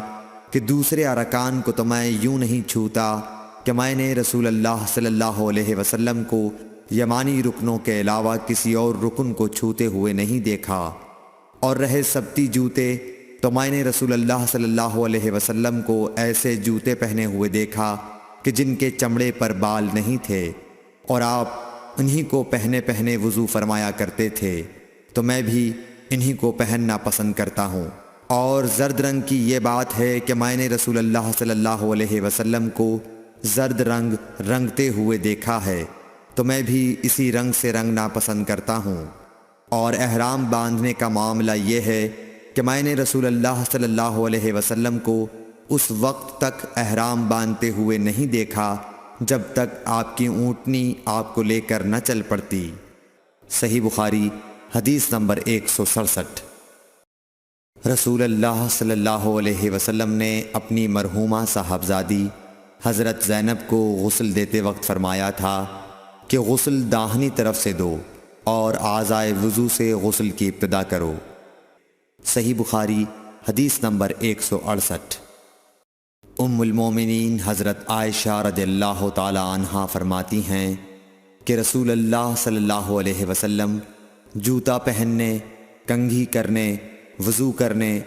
کہ دوسرے ارکان کو تو میں یوں نہیں چھوتا کہ میں نے رسول اللہ صلی اللہ علیہ وسلم کو یمانی رکنوں کے علاوہ کسی اور رکن کو چھوتے ہوئے نہیں دیکھا، اور رہے سبتی جوتے تو میں نے رسول اللہ صلی اللہ علیہ وسلم کو ایسے جوتے پہنے ہوئے دیکھا کہ جن کے چمڑے پر بال نہیں تھے، اور آپ انہی کو پہنے پہنے وضو فرمایا کرتے تھے، تو میں بھی انہی کو پہننا پسند کرتا ہوں۔ اور زرد رنگ کی یہ بات ہے کہ میں نے رسول اللہ صلی اللہ علیہ وسلم کو زرد رنگ رنگتے ہوئے دیکھا ہے، تو میں بھی اسی رنگ سے رنگنا پسند کرتا ہوں۔ اور احرام باندھنے کا معاملہ یہ ہے کہ میں نے رسول اللہ صلی اللہ علیہ وسلم کو اس وقت تک احرام باندھتے ہوئے نہیں دیکھا جب تک آپ کی اونٹنی آپ کو لے کر نہ چل پڑتی۔ صحیح بخاری حدیث نمبر 167۔ رسول اللہ صلی اللہ علیہ وسلم نے اپنی مرحومہ صاحبزادی حضرت زینب کو غسل دیتے وقت فرمایا تھا کہ غسل داہنی طرف سے دو اور اعضائے وضو سے غسل کی ابتدا کرو۔ صحیح بخاری حدیث نمبر 168۔ ام المومنین حضرت عائشہ رضی اللہ تعالی عنہا فرماتی ہیں کہ رسول اللہ صلی اللہ علیہ وسلم جوتا پہننے، کنگھی کرنے، وضو کرنے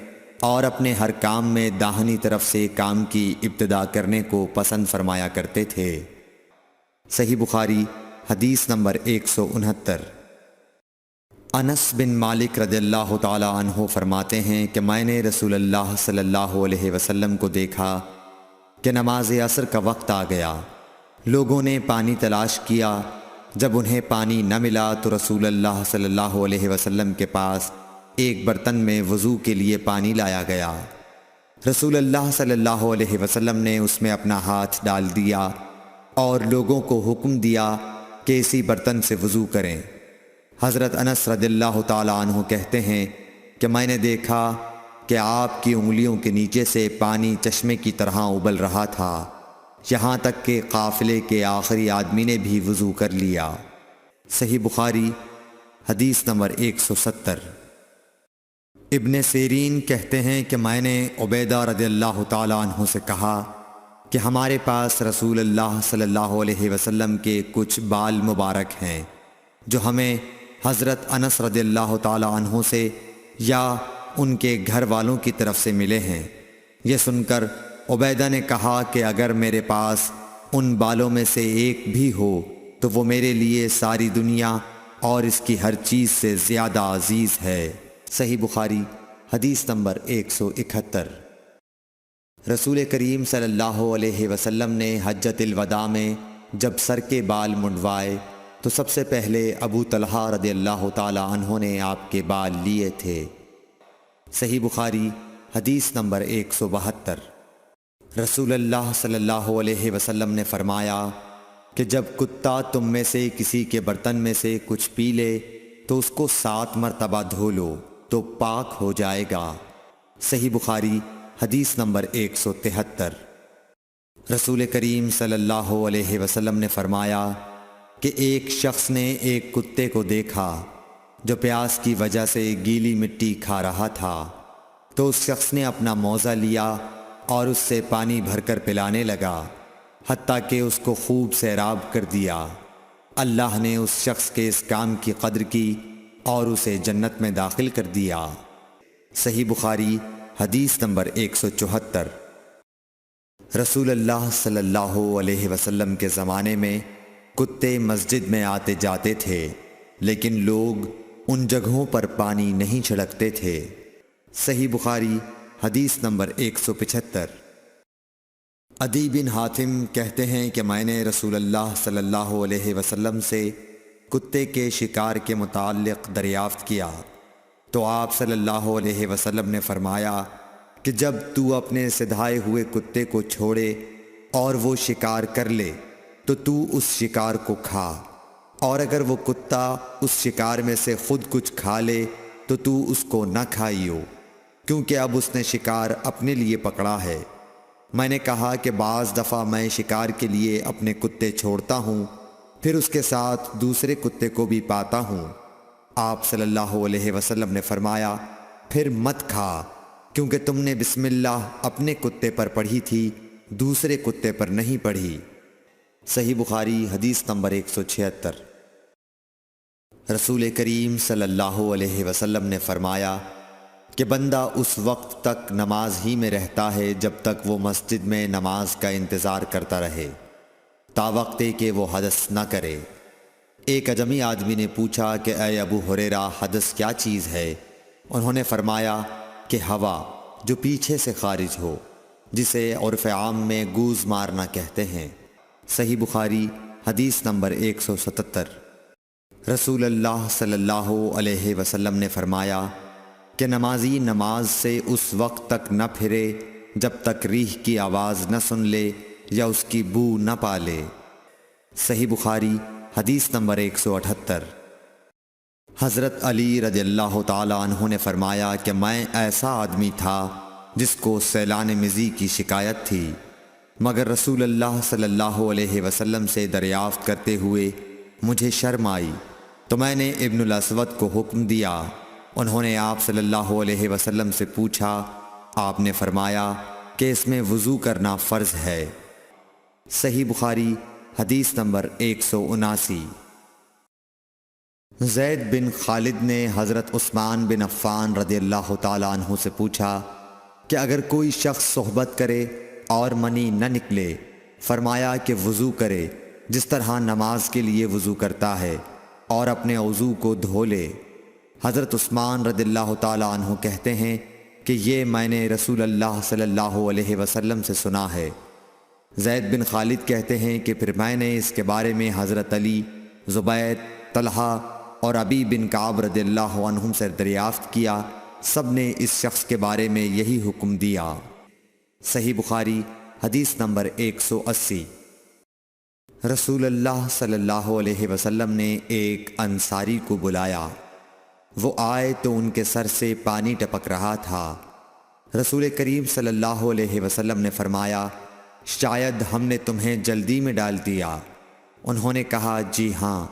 اور اپنے ہر کام میں داہنی طرف سے کام کی ابتدا کرنے کو پسند فرمایا کرتے تھے۔ صحیح بخاری حدیث نمبر 169۔ انس بن مالک رضی اللہ تعالی عنہ فرماتے ہیں کہ میں نے رسول اللہ صلی اللہ علیہ وسلم کو دیکھا کہ نماز عصر کا وقت آ گیا، لوگوں نے پانی تلاش کیا، جب انہیں پانی نہ ملا تو رسول اللہ صلی اللہ علیہ وسلم کے پاس ایک برتن میں وضو کے لیے پانی لایا گیا۔ رسول اللہ صلی اللہ علیہ وسلم نے اس میں اپنا ہاتھ ڈال دیا اور لوگوں کو حکم دیا کہ اسی برتن سے وضو کریں۔ حضرت انس رضی اللہ تعالی عنہ کہتے ہیں کہ میں نے دیکھا کہ آپ کی انگلیوں کے نیچے سے پانی چشمے کی طرح ابل رہا تھا، یہاں تک کہ قافلے کے آخری آدمی نے بھی وضو کر لیا۔ صحیح بخاری حدیث نمبر 170۔ ابن سیرین کہتے ہیں کہ میں نے عبیدہ رضی اللہ تعالی عنہ سے کہا کہ ہمارے پاس رسول اللہ صلی اللہ علیہ وسلم کے کچھ بال مبارک ہیں جو ہمیں حضرت انس رضی اللہ تعالی عنہ سے یا ان کے گھر والوں کی طرف سے ملے ہیں۔ یہ سن کر عبیدہ نے کہا کہ اگر میرے پاس ان بالوں میں سے ایک بھی ہو تو وہ میرے لیے ساری دنیا اور اس کی ہر چیز سے زیادہ عزیز ہے۔ صحیح بخاری حدیث نمبر 171۔ رسول کریم صلی اللہ علیہ وسلم نے حجۃ الوداع میں جب سر کے بال منڈوائے تو سب سے پہلے ابو طلحہ رضی اللہ تعالی عنہ نے آپ کے بال لیے تھے۔ صحیح بخاری حدیث نمبر 172۔ رسول اللہ صلی اللہ علیہ وسلم نے فرمایا کہ جب کتا تم میں سے کسی کے برتن میں سے کچھ پی لے تو اس کو 7 مرتبہ دھو لو تو پاک ہو جائے گا۔ صحیح بخاری حدیث نمبر 173۔ رسول کریم صلی اللہ علیہ وسلم نے فرمایا کہ ایک شخص نے ایک کتے کو دیکھا جو پیاس کی وجہ سے گیلی مٹی کھا رہا تھا، تو اس شخص نے اپنا موزہ لیا اور اس سے پانی بھر کر پلانے لگا حتیٰ کہ اس کو خوب سیراب کر دیا۔ اللہ نے اس شخص کے اس کام کی قدر کی اور اسے جنت میں داخل کر دیا۔ صحیح بخاری حدیث نمبر 174۔ رسول اللہ صلی اللہ علیہ وسلم کے زمانے میں کتے مسجد میں آتے جاتے تھے، لیکن لوگ ان جگہوں پر پانی نہیں چھڑکتے تھے۔ صحیح بخاری حدیث نمبر 175۔ عدی بن حاتم کہتے ہیں کہ میں نے رسول اللہ صلی اللہ علیہ وسلم سے کتے کے شکار کے متعلق دریافت کیا تو آپ صلی اللہ علیہ وسلم نے فرمایا کہ جب تو اپنے سدھائے ہوئے کتے کو چھوڑے اور وہ شکار کر لے تو اس شکار کو کھا، اور اگر وہ کتا اس شکار میں سے خود کچھ کھا لے تو اس کو نہ کھائیو، کیونکہ اب اس نے شکار اپنے لیے پکڑا ہے۔ میں نے کہا کہ بعض دفعہ میں شکار کے لیے اپنے کتے چھوڑتا ہوں، پھر اس کے ساتھ دوسرے کتے کو بھی پاتا ہوں۔ آپ صلی اللہ علیہ وسلم نے فرمایا پھر مت کھا، کیونکہ تم نے بسم اللہ اپنے کتے پر پڑھی تھی، دوسرے کتے پر نہیں پڑھی۔ صحیح بخاری حدیث نمبر 176۔ رسول کریم صلی اللہ علیہ وسلم نے فرمایا کہ بندہ اس وقت تک نماز ہی میں رہتا ہے جب تک وہ مسجد میں نماز کا انتظار کرتا رہے، تا وقت کہ وہ حدث نہ کرے۔ ایک اجمی آدمی نے پوچھا کہ اے ابو ہریرہ، حدث کیا چیز ہے؟ انہوں نے فرمایا کہ ہوا جو پیچھے سے خارج ہو، جسے عرف عام میں گوز مارنا کہتے ہیں۔ صحیح بخاری حدیث نمبر 177۔ رسول اللہ صلی اللہ علیہ وسلم نے فرمایا کہ نمازی نماز سے اس وقت تک نہ پھرے جب تک ریح کی آواز نہ سن لے یا اس کی بو نہ پا لے۔ صحیح بخاری حدیث نمبر 178۔ حضرت علی رضی اللہ تعالی عنہ نے فرمایا کہ میں ایسا آدمی تھا جس کو سیلان مزی کی شکایت تھی، مگر رسول اللہ صلی اللہ علیہ وسلم سے دریافت کرتے ہوئے مجھے شرم آئی، تو میں نے ابن الاسود کو حکم دیا۔ انہوں نے آپ صلی اللہ علیہ وسلم سے پوچھا، آپ نے فرمایا کہ اس میں وضو کرنا فرض ہے۔ صحیح بخاری حدیث نمبر 179۔ زید بن خالد نے حضرت عثمان بن عفان رضی اللہ تعالی عنہ سے پوچھا کہ اگر کوئی شخص صحبت کرے اور منی نہ نکلے، فرمایا کہ وضو کرے جس طرح نماز کے لیے وضو کرتا ہے، اور اپنے وضو کو دھو لے۔ حضرت عثمان رضی اللہ تعالی عنہ کہتے ہیں کہ یہ میں نے رسول اللہ صلی اللہ علیہ وسلم سے سنا ہے۔ زید بن خالد کہتے ہیں کہ پھر میں نے اس کے بارے میں حضرت علی، زبیر، طلحہ اور ابی بن کعب رضی اللہ عنہم سے دریافت کیا، سب نے اس شخص کے بارے میں یہی حکم دیا۔ صحیح بخاری حدیث نمبر 180۔ رسول اللہ صلی اللہ علیہ وسلم نے ایک انصاری کو بلایا، وہ آئے تو ان کے سر سے پانی ٹپک رہا تھا۔ رسول کریم صلی اللہ علیہ وسلم نے فرمایا شاید ہم نے تمہیں جلدی میں ڈال دیا۔ انہوں نے کہا جی ہاں۔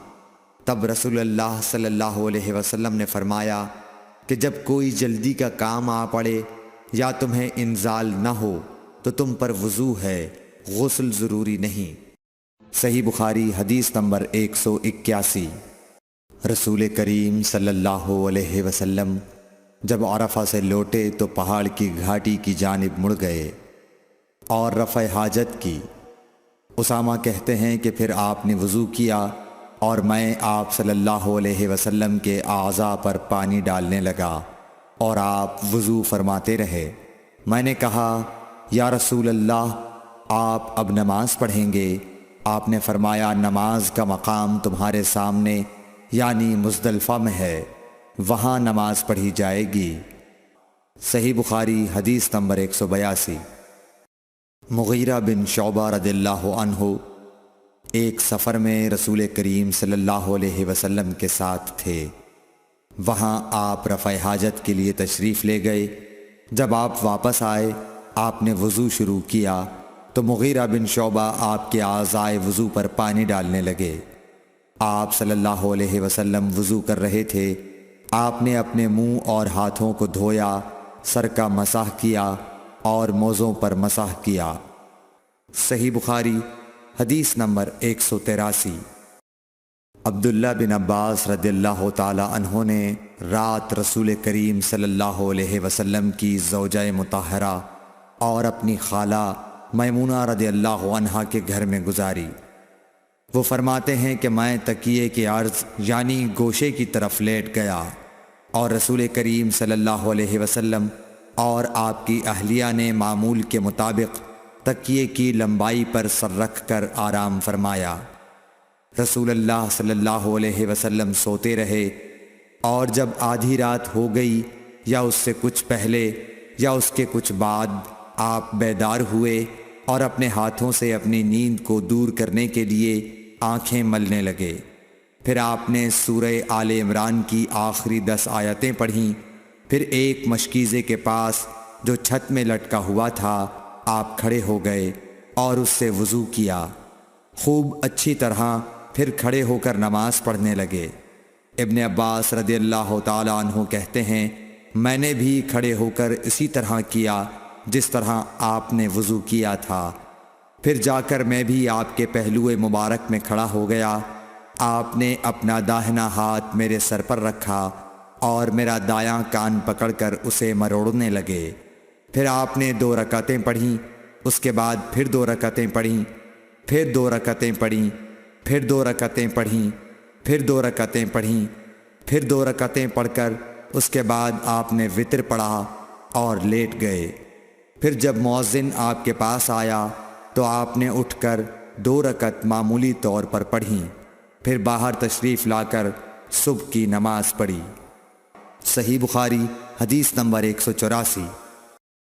تب رسول اللہ صلی اللہ علیہ وسلم نے فرمایا کہ جب کوئی جلدی کا کام آ پڑے یا تمہیں انزال نہ ہو تو تم پر وضو ہے، غسل ضروری نہیں۔ صحیح بخاری حدیث نمبر 181۔ رسول کریم صلی اللہ علیہ وسلم جب عرفہ سے لوٹے تو پہاڑ کی گھاٹی کی جانب مڑ گئے اور رفع حاجت کی۔ اسامہ کہتے ہیں کہ پھر آپ نے وضو کیا اور میں آپ صلی اللہ علیہ وسلم کے اعضاء پر پانی ڈالنے لگا اور آپ وضو فرماتے رہے۔ میں نے کہا یا رسول اللہ، آپ اب نماز پڑھیں گے؟ آپ نے فرمایا نماز کا مقام تمہارے سامنے یعنی مزدلفہ میں ہے، وہاں نماز پڑھی جائے گی۔ صحیح بخاری حدیث نمبر 182۔ مغیرہ بن شعبہ رضی اللہ عنہ ایک سفر میں رسول کریم صلی اللہ علیہ وسلم کے ساتھ تھے۔ وہاں آپ رفع حاجت کے لیے تشریف لے گئے۔ جب آپ واپس آئے، آپ نے وضو شروع کیا تو مغیرہ بن شعبہ آپ کے اعضائے وضو پر پانی ڈالنے لگے۔ آپ صلی اللہ علیہ وسلم وضو کر رہے تھے۔ آپ نے اپنے منہ اور ہاتھوں کو دھویا، سر کا مسح کیا اور موزوں پر مسح کیا۔ صحیح بخاری حدیث نمبر 183۔ عبداللہ بن عباس رضی اللہ تعالی عنہ نے رات رسول کریم صلی اللہ علیہ وسلم کی زوجہ مطہرہ اور اپنی خالہ میمونہ رضی اللہ عنہا کے گھر میں گزاری۔ وہ فرماتے ہیں کہ میں تکیے کے عرض یعنی گوشے کی طرف لیٹ گیا اور رسول کریم صلی اللہ علیہ وسلم اور آپ کی اہلیہ نے معمول کے مطابق تکیے کی لمبائی پر سر رکھ کر آرام فرمایا۔ رسول اللہ صلی اللہ علیہ وسلم سوتے رہے۔ اور جب آدھی رات ہو گئی یا اس سے کچھ پہلے یا اس کے کچھ بعد آپ بیدار ہوئے اور اپنے ہاتھوں سے اپنی نیند کو دور کرنے کے لیے آنکھیں ملنے لگے۔ پھر آپ نے سورہ آل عمران کی آخری 10 آیتیں پڑھیں۔ پھر ایک مشکیزے کے پاس جو چھت میں لٹکا ہوا تھا آپ کھڑے ہو گئے اور اس سے وضو کیا، خوب اچھی طرح، پھر کھڑے ہو کر نماز پڑھنے لگے۔ ابن عباس رضی اللہ تعالیٰ عنہ کہتے ہیں، میں نے بھی کھڑے ہو کر اسی طرح کیا جس طرح آپ نے وضو کیا تھا۔ پھر جا کر میں بھی آپ کے پہلو مبارک میں کھڑا ہو گیا۔ آپ نے اپنا داہنا ہاتھ میرے سر پر رکھا اور میرا دایاں کان پکڑ کر اسے مروڑنے لگے۔ پھر آپ نے 2 رکعتیں پڑھیں، اس کے بعد پھر 2 رکعتیں پڑھیں، پھر 2 رکعتیں پڑھیں، پھر 2 رکعتیں پڑھیں، پھر 2 رکعتیں پڑھیں، پھر 2 رکعتیں پڑھ کر اس کے بعد آپ نے وتر پڑھا اور لیٹ گئے۔ پھر جب مؤذن آپ کے پاس آیا تو آپ نے اٹھ کر 2 رکعت معمولی طور پر پڑھیں، پھر باہر تشریف لا کر صبح کی نماز پڑھی۔ صحیح بخاری حدیث نمبر 184۔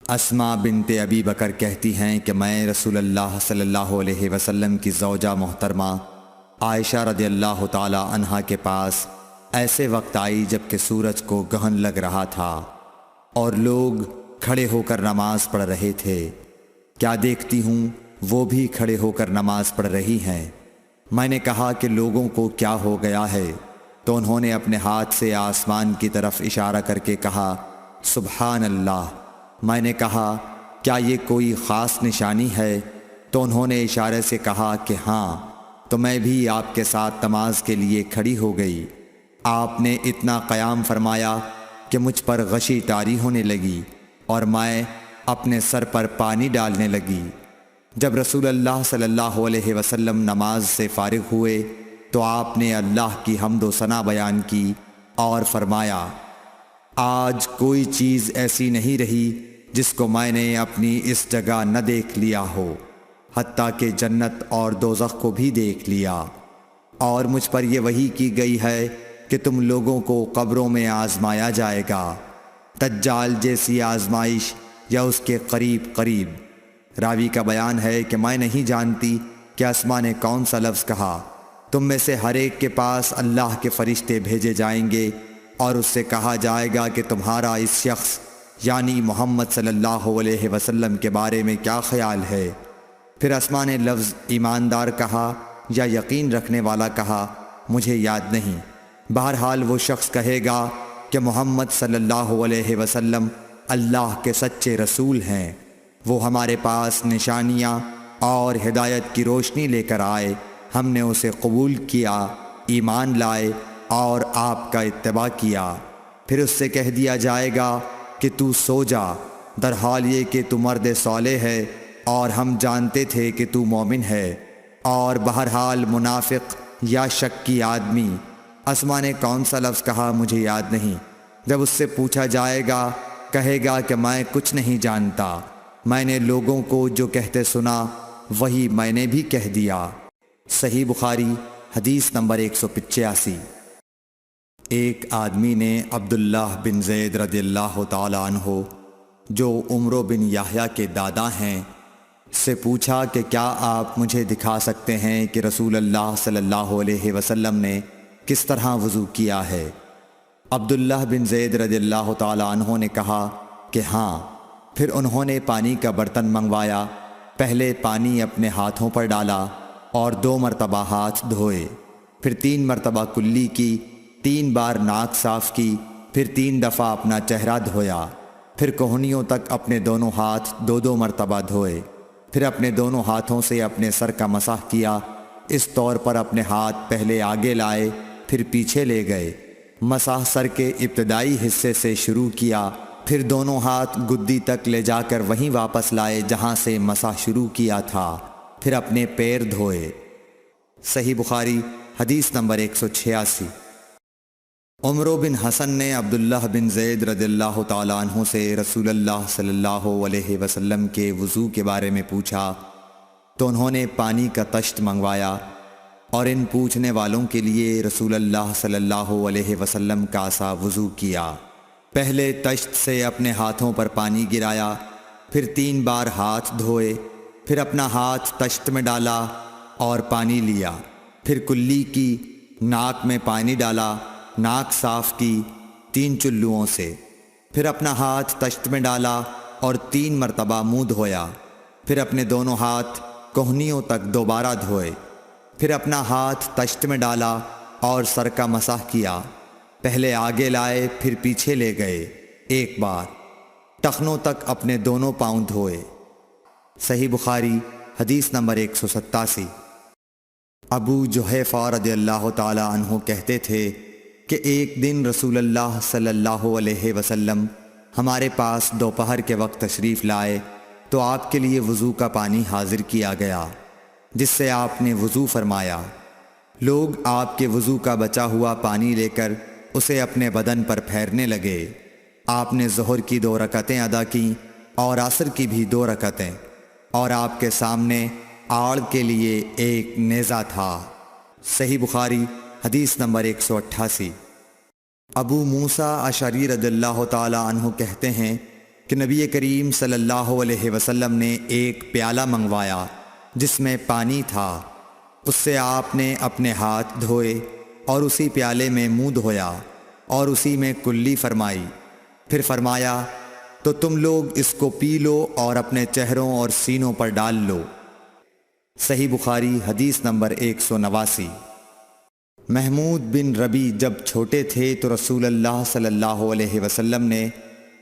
اسماء بنت ابی بکر کہتی ہیں کہ میں رسول اللہ صلی اللہ علیہ وسلم کی زوجہ محترمہ عائشہ رضی اللہ تعالی عنہا کے پاس ایسے وقت آئی جب کہ سورج کو گہن لگ رہا تھا اور لوگ کھڑے ہو کر نماز پڑھ رہے تھے۔ کیا دیکھتی ہوں وہ بھی کھڑے ہو کر نماز پڑھ رہی ہیں۔ میں نے کہا کہ لوگوں کو کیا ہو گیا ہے، تو انہوں نے اپنے ہاتھ سے آسمان کی طرف اشارہ کر کے کہا سبحان اللہ۔ میں نے کہا کیا یہ کوئی خاص نشانی ہے؟ تو انہوں نے اشارے سے کہا کہ ہاں۔ تو میں بھی آپ کے ساتھ نماز کے لیے کھڑی ہو گئی۔ آپ نے اتنا قیام فرمایا کہ مجھ پر غشی طاری ہونے لگی اور میں اپنے سر پر پانی ڈالنے لگی۔ جب رسول اللہ صلی اللہ علیہ وسلم نماز سے فارغ ہوئے تو آپ نے اللہ کی حمد و ثنا بیان کی اور فرمایا آج کوئی چیز ایسی نہیں رہی جس کو میں نے اپنی اس جگہ نہ دیکھ لیا ہو، حتیٰ کہ جنت اور دوزخ کو بھی دیکھ لیا، اور مجھ پر یہ وحی کی گئی ہے کہ تم لوگوں کو قبروں میں آزمایا جائے گا، دجال جیسی آزمائش یا اس کے قریب قریب۔ راوی کا بیان ہے کہ میں نہیں جانتی کہ اسماء نے کون سا لفظ کہا۔ تم میں سے ہر ایک کے پاس اللہ کے فرشتے بھیجے جائیں گے اور اس سے کہا جائے گا کہ تمہارا اس شخص یعنی محمد صلی اللہ علیہ وسلم کے بارے میں کیا خیال ہے؟ پھر اسماء نے لفظ ایماندار کہا یا یقین رکھنے والا کہا، مجھے یاد نہیں۔ بہرحال وہ شخص کہے گا کہ محمد صلی اللہ علیہ وسلم اللہ کے سچے رسول ہیں، وہ ہمارے پاس نشانیاں اور ہدایت کی روشنی لے کر آئے، ہم نے اسے قبول کیا، ایمان لائے اور آپ کا اتباع کیا۔ پھر اس سے کہہ دیا جائے گا کہ تو سو جا، در حال یہ کہ تو مرد صالح ہے اور ہم جانتے تھے کہ تو مومن ہے، اور بہرحال منافق یا شکی آدمی۔ اسماء نے کون سا لفظ کہا مجھے یاد نہیں۔ جب اس سے پوچھا جائے گا کہے گا کہ میں کچھ نہیں جانتا، میں نے لوگوں کو جو کہتے سنا وہی میں نے بھی کہہ دیا۔ صحیح بخاری حدیث نمبر 185۔ ایک آدمی نے عبداللہ بن زید رضی اللہ تعالی عنہ جو عمرو بن یحییٰ کے دادا ہیں سے پوچھا کہ کیا آپ مجھے دکھا سکتے ہیں کہ رسول اللہ صلی اللہ علیہ وسلم نے کس طرح وضو کیا ہے؟ عبداللہ بن زید رضی اللہ تعالی عنہ نے کہا کہ ہاں۔ پھر انہوں نے پانی کا برتن منگوایا، پہلے پانی اپنے ہاتھوں پر ڈالا اور 2 مرتبہ ہاتھ دھوئے، پھر 3 مرتبہ کلی کی، 3 بار ناک صاف کی، پھر 3 دفعہ اپنا چہرہ دھویا، پھر کوہنیوں تک اپنے دونوں ہاتھ 2 مرتبہ دھوئے، پھر اپنے دونوں ہاتھوں سے اپنے سر کا مسح کیا، اس طور پر اپنے ہاتھ پہلے آگے لائے پھر پیچھے لے گئے، مسح سر کے ابتدائی حصے سے شروع کیا، پھر دونوں ہاتھ گدی تک لے جا کر وہیں واپس لائے جہاں سے مسح شروع کیا تھا، پھر اپنے پیر دھوئے۔ صحیح بخاری حدیث نمبر 186۔ عمرو بن حسن نے عبداللہ بن زید رضی اللہ تعالیٰ عنہ سے رسول اللہ صلی اللہ علیہ وسلم کے وضو کے بارے میں پوچھا تو انہوں نے پانی کا طشت منگوایا، اور ان پوچھنے والوں کے لیے رسول اللہ صلی اللہ علیہ وسلم کا سا وضو کیا۔ پہلے تشت سے اپنے ہاتھوں پر پانی گرایا، پھر 3 بار ہاتھ دھوئے، پھر اپنا ہاتھ تشت میں ڈالا اور پانی لیا، پھر کلی کی، ناک میں پانی ڈالا، ناک صاف کی 3 چلوؤں سے، پھر اپنا ہاتھ تشت میں ڈالا اور 3 مرتبہ منہ دھویا، پھر اپنے دونوں ہاتھ کوہنیوں تک دوبارہ دھوئے، پھر اپنا ہاتھ تشت میں ڈالا اور سر کا مسح کیا، پہلے آگے لائے پھر پیچھے لے گئے 1 بار، ٹخنوں تک اپنے دونوں پاؤں دھوئے۔ صحیح بخاری حدیث نمبر 187۔ ابو جحیفہ رضی اللہ تعالی عنہ کہتے تھے کہ ایک دن رسول اللہ صلی اللہ علیہ وسلم ہمارے پاس دوپہر کے وقت تشریف لائے تو آپ کے لیے وضو کا پانی حاضر کیا گیا، جس سے آپ نے وضو فرمایا۔ لوگ آپ کے وضو کا بچا ہوا پانی لے کر اسے اپنے بدن پر پھیرنے لگے۔ آپ نے ظہر کی 2 رکعتیں ادا کیں اور عصر کی بھی 2 رکعتیں، اور آپ کے سامنے آڑ کے لیے ایک نیزہ تھا۔ صحیح بخاری حدیث نمبر 188۔ ابو موسیٰ اشعری رضی اللہ تعالی عنہ کہتے ہیں کہ نبی کریم صلی اللہ علیہ وسلم نے ایک پیالہ منگوایا جس میں پانی تھا، اس سے آپ نے اپنے ہاتھ دھوئے اور اسی پیالے میں منہ دھویا اور اسی میں کلی فرمائی، پھر فرمایا تو تم لوگ اس کو پی لو اور اپنے چہروں اور سینوں پر ڈال لو۔ صحیح بخاری حدیث نمبر 189۔ محمود بن ربی جب چھوٹے تھے تو رسول اللہ صلی اللہ علیہ وسلم نے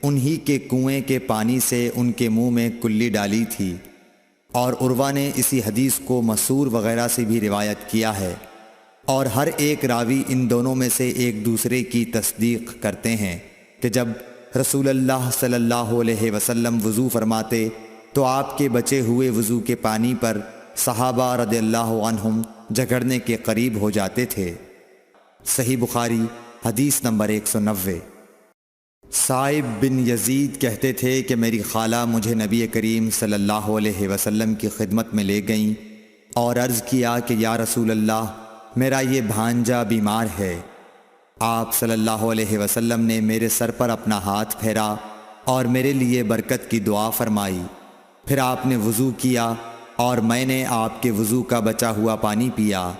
انہی کے کنویں کے پانی سے ان کے منہ میں کلی ڈالی تھی، اور عروہ نے اسی حدیث کو مسور وغیرہ سے بھی روایت کیا ہے، اور ہر ایک راوی ان دونوں میں سے ایک دوسرے کی تصدیق کرتے ہیں کہ جب رسول اللہ صلی اللہ علیہ وسلم وضو فرماتے تو آپ کے بچے ہوئے وضو کے پانی پر صحابہ رضی اللہ عنہم جھگڑنے کے قریب ہو جاتے تھے۔ صحیح بخاری حدیث نمبر 190۔ صائب بن یزید کہتے تھے کہ میری خالہ مجھے نبی کریم صلی اللہ علیہ وسلم کی خدمت میں لے گئیں اور عرض کیا کہ یا رسول اللہ، میرا یہ بھانجا بیمار ہے۔ آپ صلی اللہ علیہ وسلم نے میرے سر پر اپنا ہاتھ پھیرا اور میرے لیے برکت کی دعا فرمائی، پھر آپ نے وضو کیا اور میں نے آپ کے وضو کا بچا ہوا پانی پیا،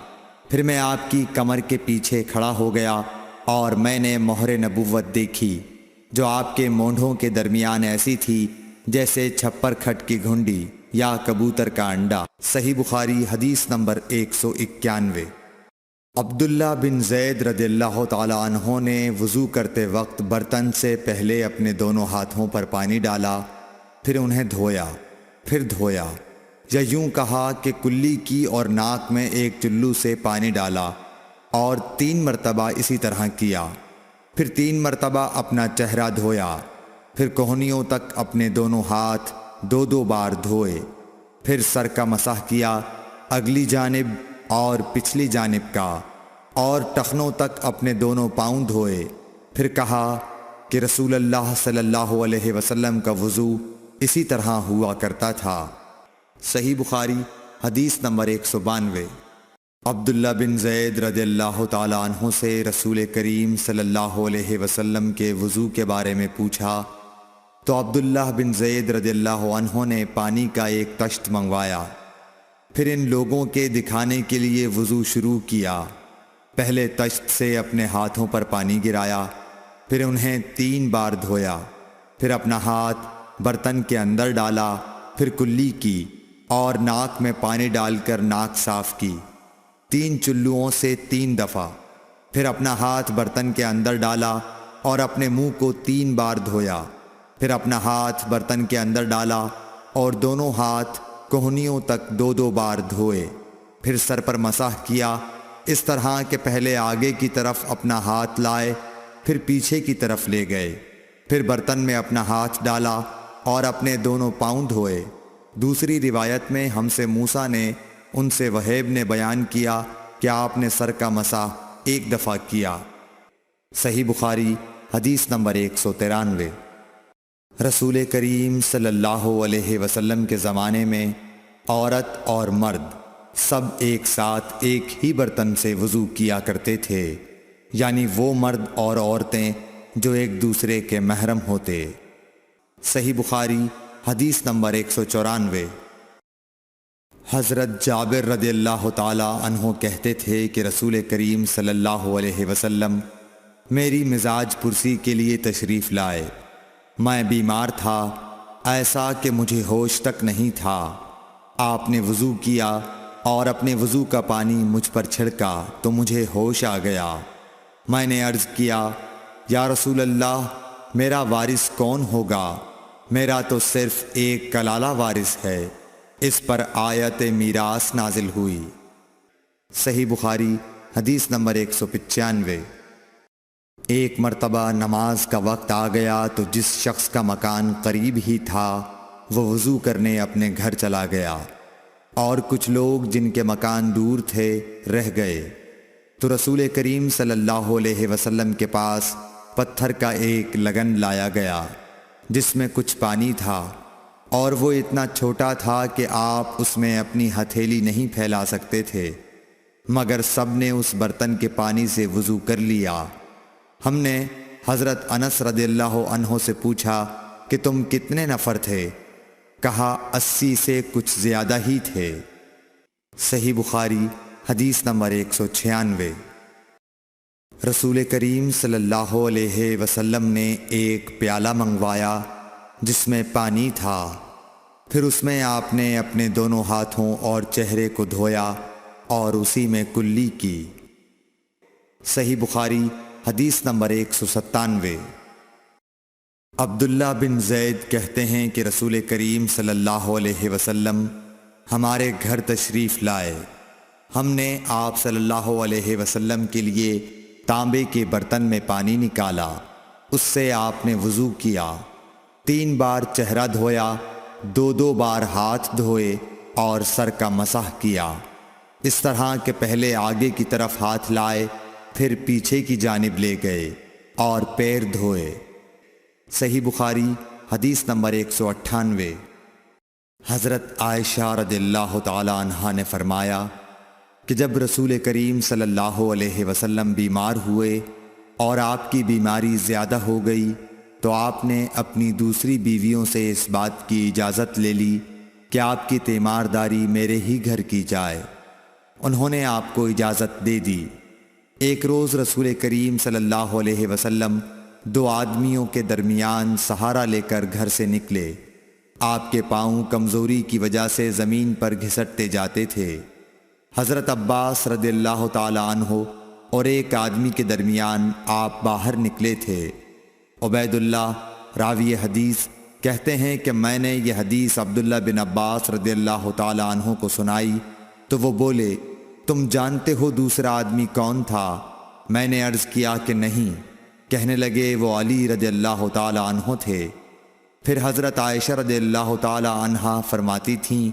پھر میں آپ کی کمر کے پیچھے کھڑا ہو گیا اور میں نے مہر نبوت دیکھی جو آپ کے مونڈھوں کے درمیان ایسی تھی جیسے چھپر کھٹ کی گھنڈی یا کبوتر کا انڈا۔ صحیح بخاری حدیث نمبر 191۔ عبداللہ بن زید رضی اللہ تعالی عنہ نے وضو کرتے وقت برتن سے پہلے اپنے دونوں ہاتھوں پر پانی ڈالا، پھر انہیں دھویا، پھر دھویا، یا یوں کہا کہ کلی کی اور ناک میں ایک چلو سے پانی ڈالا اور 3 مرتبہ اسی طرح کیا، پھر 3 مرتبہ اپنا چہرہ دھویا، پھر کوہنیوں تک اپنے دونوں ہاتھ 2 بار دھوئے، پھر سر کا مسح کیا، اگلی جانب اور پچھلی جانب کا، اور ٹخنوں تک اپنے دونوں پاؤں دھوئے، پھر کہا کہ رسول اللہ صلی اللہ علیہ وسلم کا وضو اسی طرح ہوا کرتا تھا۔ صحیح بخاری حدیث نمبر 192۔ عبداللہ بن زید رضی اللہ تعالی عنہ سے رسول کریم صلی اللہ علیہ وسلم کے وضو کے بارے میں پوچھا تو عبداللہ بن زید رضی اللہ عنہ نے پانی کا ایک تشت منگوایا، پھر ان لوگوں کے دکھانے کے لیے وضو شروع کیا۔ پہلے تشت سے اپنے ہاتھوں پر پانی گرایا، پھر انہیں 3 بار دھویا، پھر اپنا ہاتھ برتن کے اندر ڈالا، پھر کلی کی اور ناک میں پانی ڈال کر ناک صاف کی 3 چلوؤں سے 3 دفعہ، پھر اپنا ہاتھ برتن کے اندر ڈالا اور اپنے منہ کو 3 بار دھویا، پھر اپنا ہاتھ برتن کے اندر ڈالا اور دونوں ہاتھ کوہنیوں تک 2 بار دھوئے، پھر سر پر مسح کیا، اس طرح کہ پہلے آگے کی طرف اپنا ہاتھ لائے، پھر پیچھے کی طرف لے گئے، پھر برتن میں اپنا ہاتھ ڈالا اور اپنے دونوں پاؤں دھوئے۔ دوسری روایت میں ہم سے موسیٰ نے ان سے وہیب نے بیان کیا کہ آپ نے سر کا مسح 1 دفعہ کیا۔ صحیح بخاری حدیث نمبر 193۔ رسول کریم صلی اللہ علیہ وسلم کے زمانے میں عورت اور مرد سب ایک ساتھ ایک ہی برتن سے وضو کیا کرتے تھے، یعنی وہ مرد اور عورتیں جو ایک دوسرے کے محرم ہوتے۔ صحیح بخاری حدیث نمبر 194۔ حضرت جابر رضی اللہ تعالی عنہ کہتے تھے کہ رسول کریم صلی اللہ علیہ وسلم میری مزاج پرسی کے لیے تشریف لائے۔ میں بیمار تھا، ایسا کہ مجھے ہوش تک نہیں تھا۔ آپ نے وضو کیا اور اپنے وضو کا پانی مجھ پر چھڑکا تو مجھے ہوش آ گیا۔ میں نے عرض کیا، یا رسول اللہ، میرا وارث کون ہوگا؟ میرا تو صرف ایک کلالہ وارث ہے۔ اس پر آیت میراث نازل ہوئی۔ صحیح بخاری حدیث نمبر 195۔ ایک مرتبہ نماز کا وقت آ گیا تو جس شخص کا مکان قریب ہی تھا وہ وضو کرنے اپنے گھر چلا گیا، اور کچھ لوگ جن کے مکان دور تھے رہ گئے۔ تو رسول کریم صلی اللہ علیہ وسلم کے پاس پتھر کا ایک لگن لایا گیا جس میں کچھ پانی تھا، اور وہ اتنا چھوٹا تھا کہ آپ اس میں اپنی ہتھیلی نہیں پھیلا سکتے تھے، مگر سب نے اس برتن کے پانی سے وضو کر لیا۔ ہم نے حضرت انس رضی اللہ عنہ سے پوچھا کہ تم کتنے نفر تھے؟ کہا 80 سے کچھ زیادہ ہی تھے۔ صحیح بخاری حدیث نمبر 196۔ رسول کریم صلی اللہ علیہ وسلم نے ایک پیالہ منگوایا جس میں پانی تھا، پھر اس میں آپ نے اپنے دونوں ہاتھوں اور چہرے کو دھویا اور اسی میں کلی کی۔ صحیح بخاری حدیث نمبر 197۔ عبداللہ بن زید کہتے ہیں کہ رسول کریم صلی اللہ علیہ وسلم ہمارے گھر تشریف لائے۔ ہم نے آپ صلی اللہ علیہ وسلم کے لیے تانبے کے برتن میں پانی نکالا، اس سے آپ نے وضو کیا، 3 بار چہرہ دھویا، 2 بار ہاتھ دھوئے اور سر کا مسح کیا، اس طرح کہ پہلے آگے کی طرف ہاتھ لائے، پھر پیچھے کی جانب لے گئے اور پیر دھوئے۔ صحیح بخاری حدیث نمبر 198۔ حضرت عائشہ رضی اللہ تعالی عنہا نے فرمایا کہ جب رسول کریم صلی اللہ علیہ وسلم بیمار ہوئے اور آپ کی بیماری زیادہ ہو گئی تو آپ نے اپنی دوسری بیویوں سے اس بات کی اجازت لے لی کہ آپ کی تیمارداری میرے ہی گھر کی جائے۔ انہوں نے آپ کو اجازت دے دی۔ ایک روز رسول کریم صلی اللہ علیہ وسلم 2 آدمیوں کے درمیان سہارا لے کر گھر سے نکلے۔ آپ کے پاؤں کمزوری کی وجہ سے زمین پر گھسٹتے جاتے تھے۔ حضرت عباس رضی اللہ تعالی عنہ اور ایک آدمی کے درمیان آپ باہر نکلے تھے۔ عبید اللہ راوی حدیث کہتے ہیں کہ میں نے یہ حدیث عبداللہ بن عباس رضی اللہ تعالی عنہ کو سنائی تو وہ بولے، تم جانتے ہو دوسرا آدمی کون تھا؟ میں نے عرض کیا کہ نہیں۔ کہنے لگے وہ علی رضی اللہ تعالی عنہ تھے۔ پھر حضرت عائشہ رضی اللہ تعالی عنہا فرماتی تھیں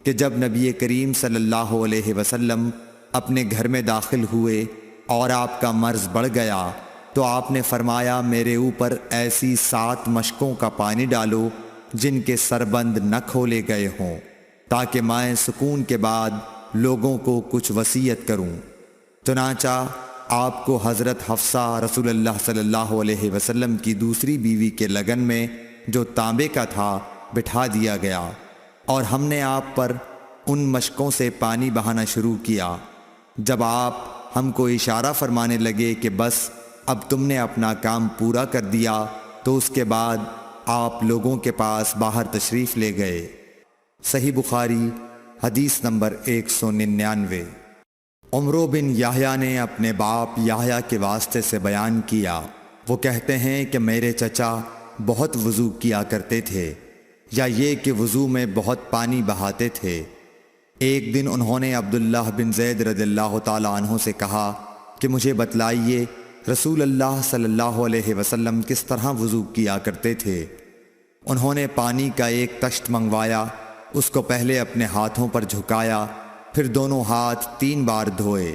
کہ جب نبی کریم صلی اللہ علیہ وسلم اپنے گھر میں داخل ہوئے اور آپ کا مرض بڑھ گیا تو آپ نے فرمایا میرے اوپر ایسی 7 مشکوں کا پانی ڈالو جن کے سربند نہ کھولے گئے ہوں، تاکہ میں سکون کے بعد لوگوں کو کچھ وصیت کروں۔ چنانچہ آپ کو حضرت حفصہ رسول اللہ صلی اللہ علیہ وسلم کی دوسری بیوی کے لگن میں جو تانبے کا تھا بٹھا دیا گیا، اور ہم نے آپ پر ان مشکوں سے پانی بہانا شروع کیا۔ جب آپ ہم کو اشارہ فرمانے لگے کہ بس اب تم نے اپنا کام پورا کر دیا تو اس کے بعد آپ لوگوں کے پاس باہر تشریف لے گئے۔ صحیح بخاری حدیث نمبر 199۔ عمرو بن یحییٰ نے اپنے باپ یحییٰ کے واسطے سے بیان کیا، وہ کہتے ہیں کہ میرے چچا بہت وضو کیا کرتے تھے، یا یہ کہ وضو میں بہت پانی بہاتے تھے۔ ایک دن انہوں نے عبداللہ بن زید رضی اللہ تعالی عنہ سے کہا کہ مجھے بتلائیے رسول اللہ صلی اللہ علیہ وسلم کس طرح وضو کیا کرتے تھے۔ انہوں نے پانی کا ایک تشت منگوایا، اس کو پہلے اپنے ہاتھوں پر جھکایا، پھر دونوں ہاتھ 3 بار دھوئے،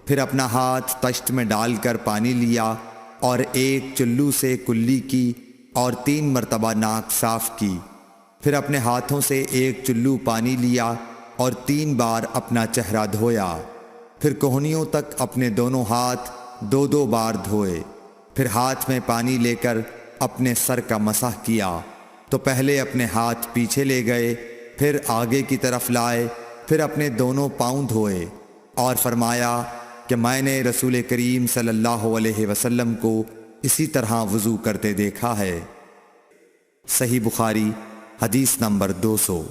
پھر اپنا ہاتھ تشت میں ڈال کر پانی لیا اور ایک چلو سے کلی کی اور 3 مرتبہ ناک صاف کی، پھر اپنے ہاتھوں سے ایک چلو پانی لیا اور 3 بار اپنا چہرہ دھویا، پھر کوہنیوں تک اپنے دونوں ہاتھ 2 بار دھوئے، پھر ہاتھ میں پانی لے کر اپنے سر کا مسح کیا، تو پہلے اپنے ہاتھ پیچھے لے گئے، پھر آگے کی طرف لائے، پھر اپنے دونوں پاؤں دھوئے، اور فرمایا کہ میں نے رسول کریم صلی اللہ علیہ وسلم کو اسی طرح وضو کرتے دیکھا ہے۔ صحیح بخاری حدیث نمبر 200۔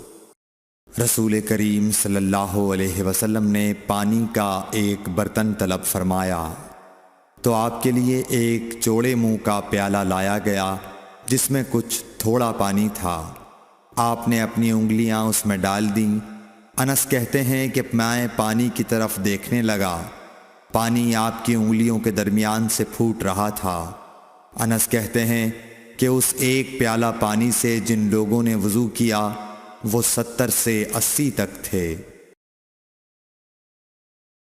رسول کریم صلی اللہ علیہ وسلم نے پانی کا ایک برتن طلب فرمایا تو آپ کے لیے ایک چوڑے منہ کا پیالہ لایا گیا جس میں کچھ تھوڑا پانی تھا۔ آپ نے اپنی انگلیاں اس میں ڈال دیں۔ انس کہتے ہیں کہ میں پانی کی طرف دیکھنے لگا، پانی آپ کی انگلیوں کے درمیان سے پھوٹ رہا تھا۔ انس کہتے ہیں کہ اس ایک پیالہ پانی سے جن لوگوں نے وضو کیا وہ 70 سے 80 تک تھے۔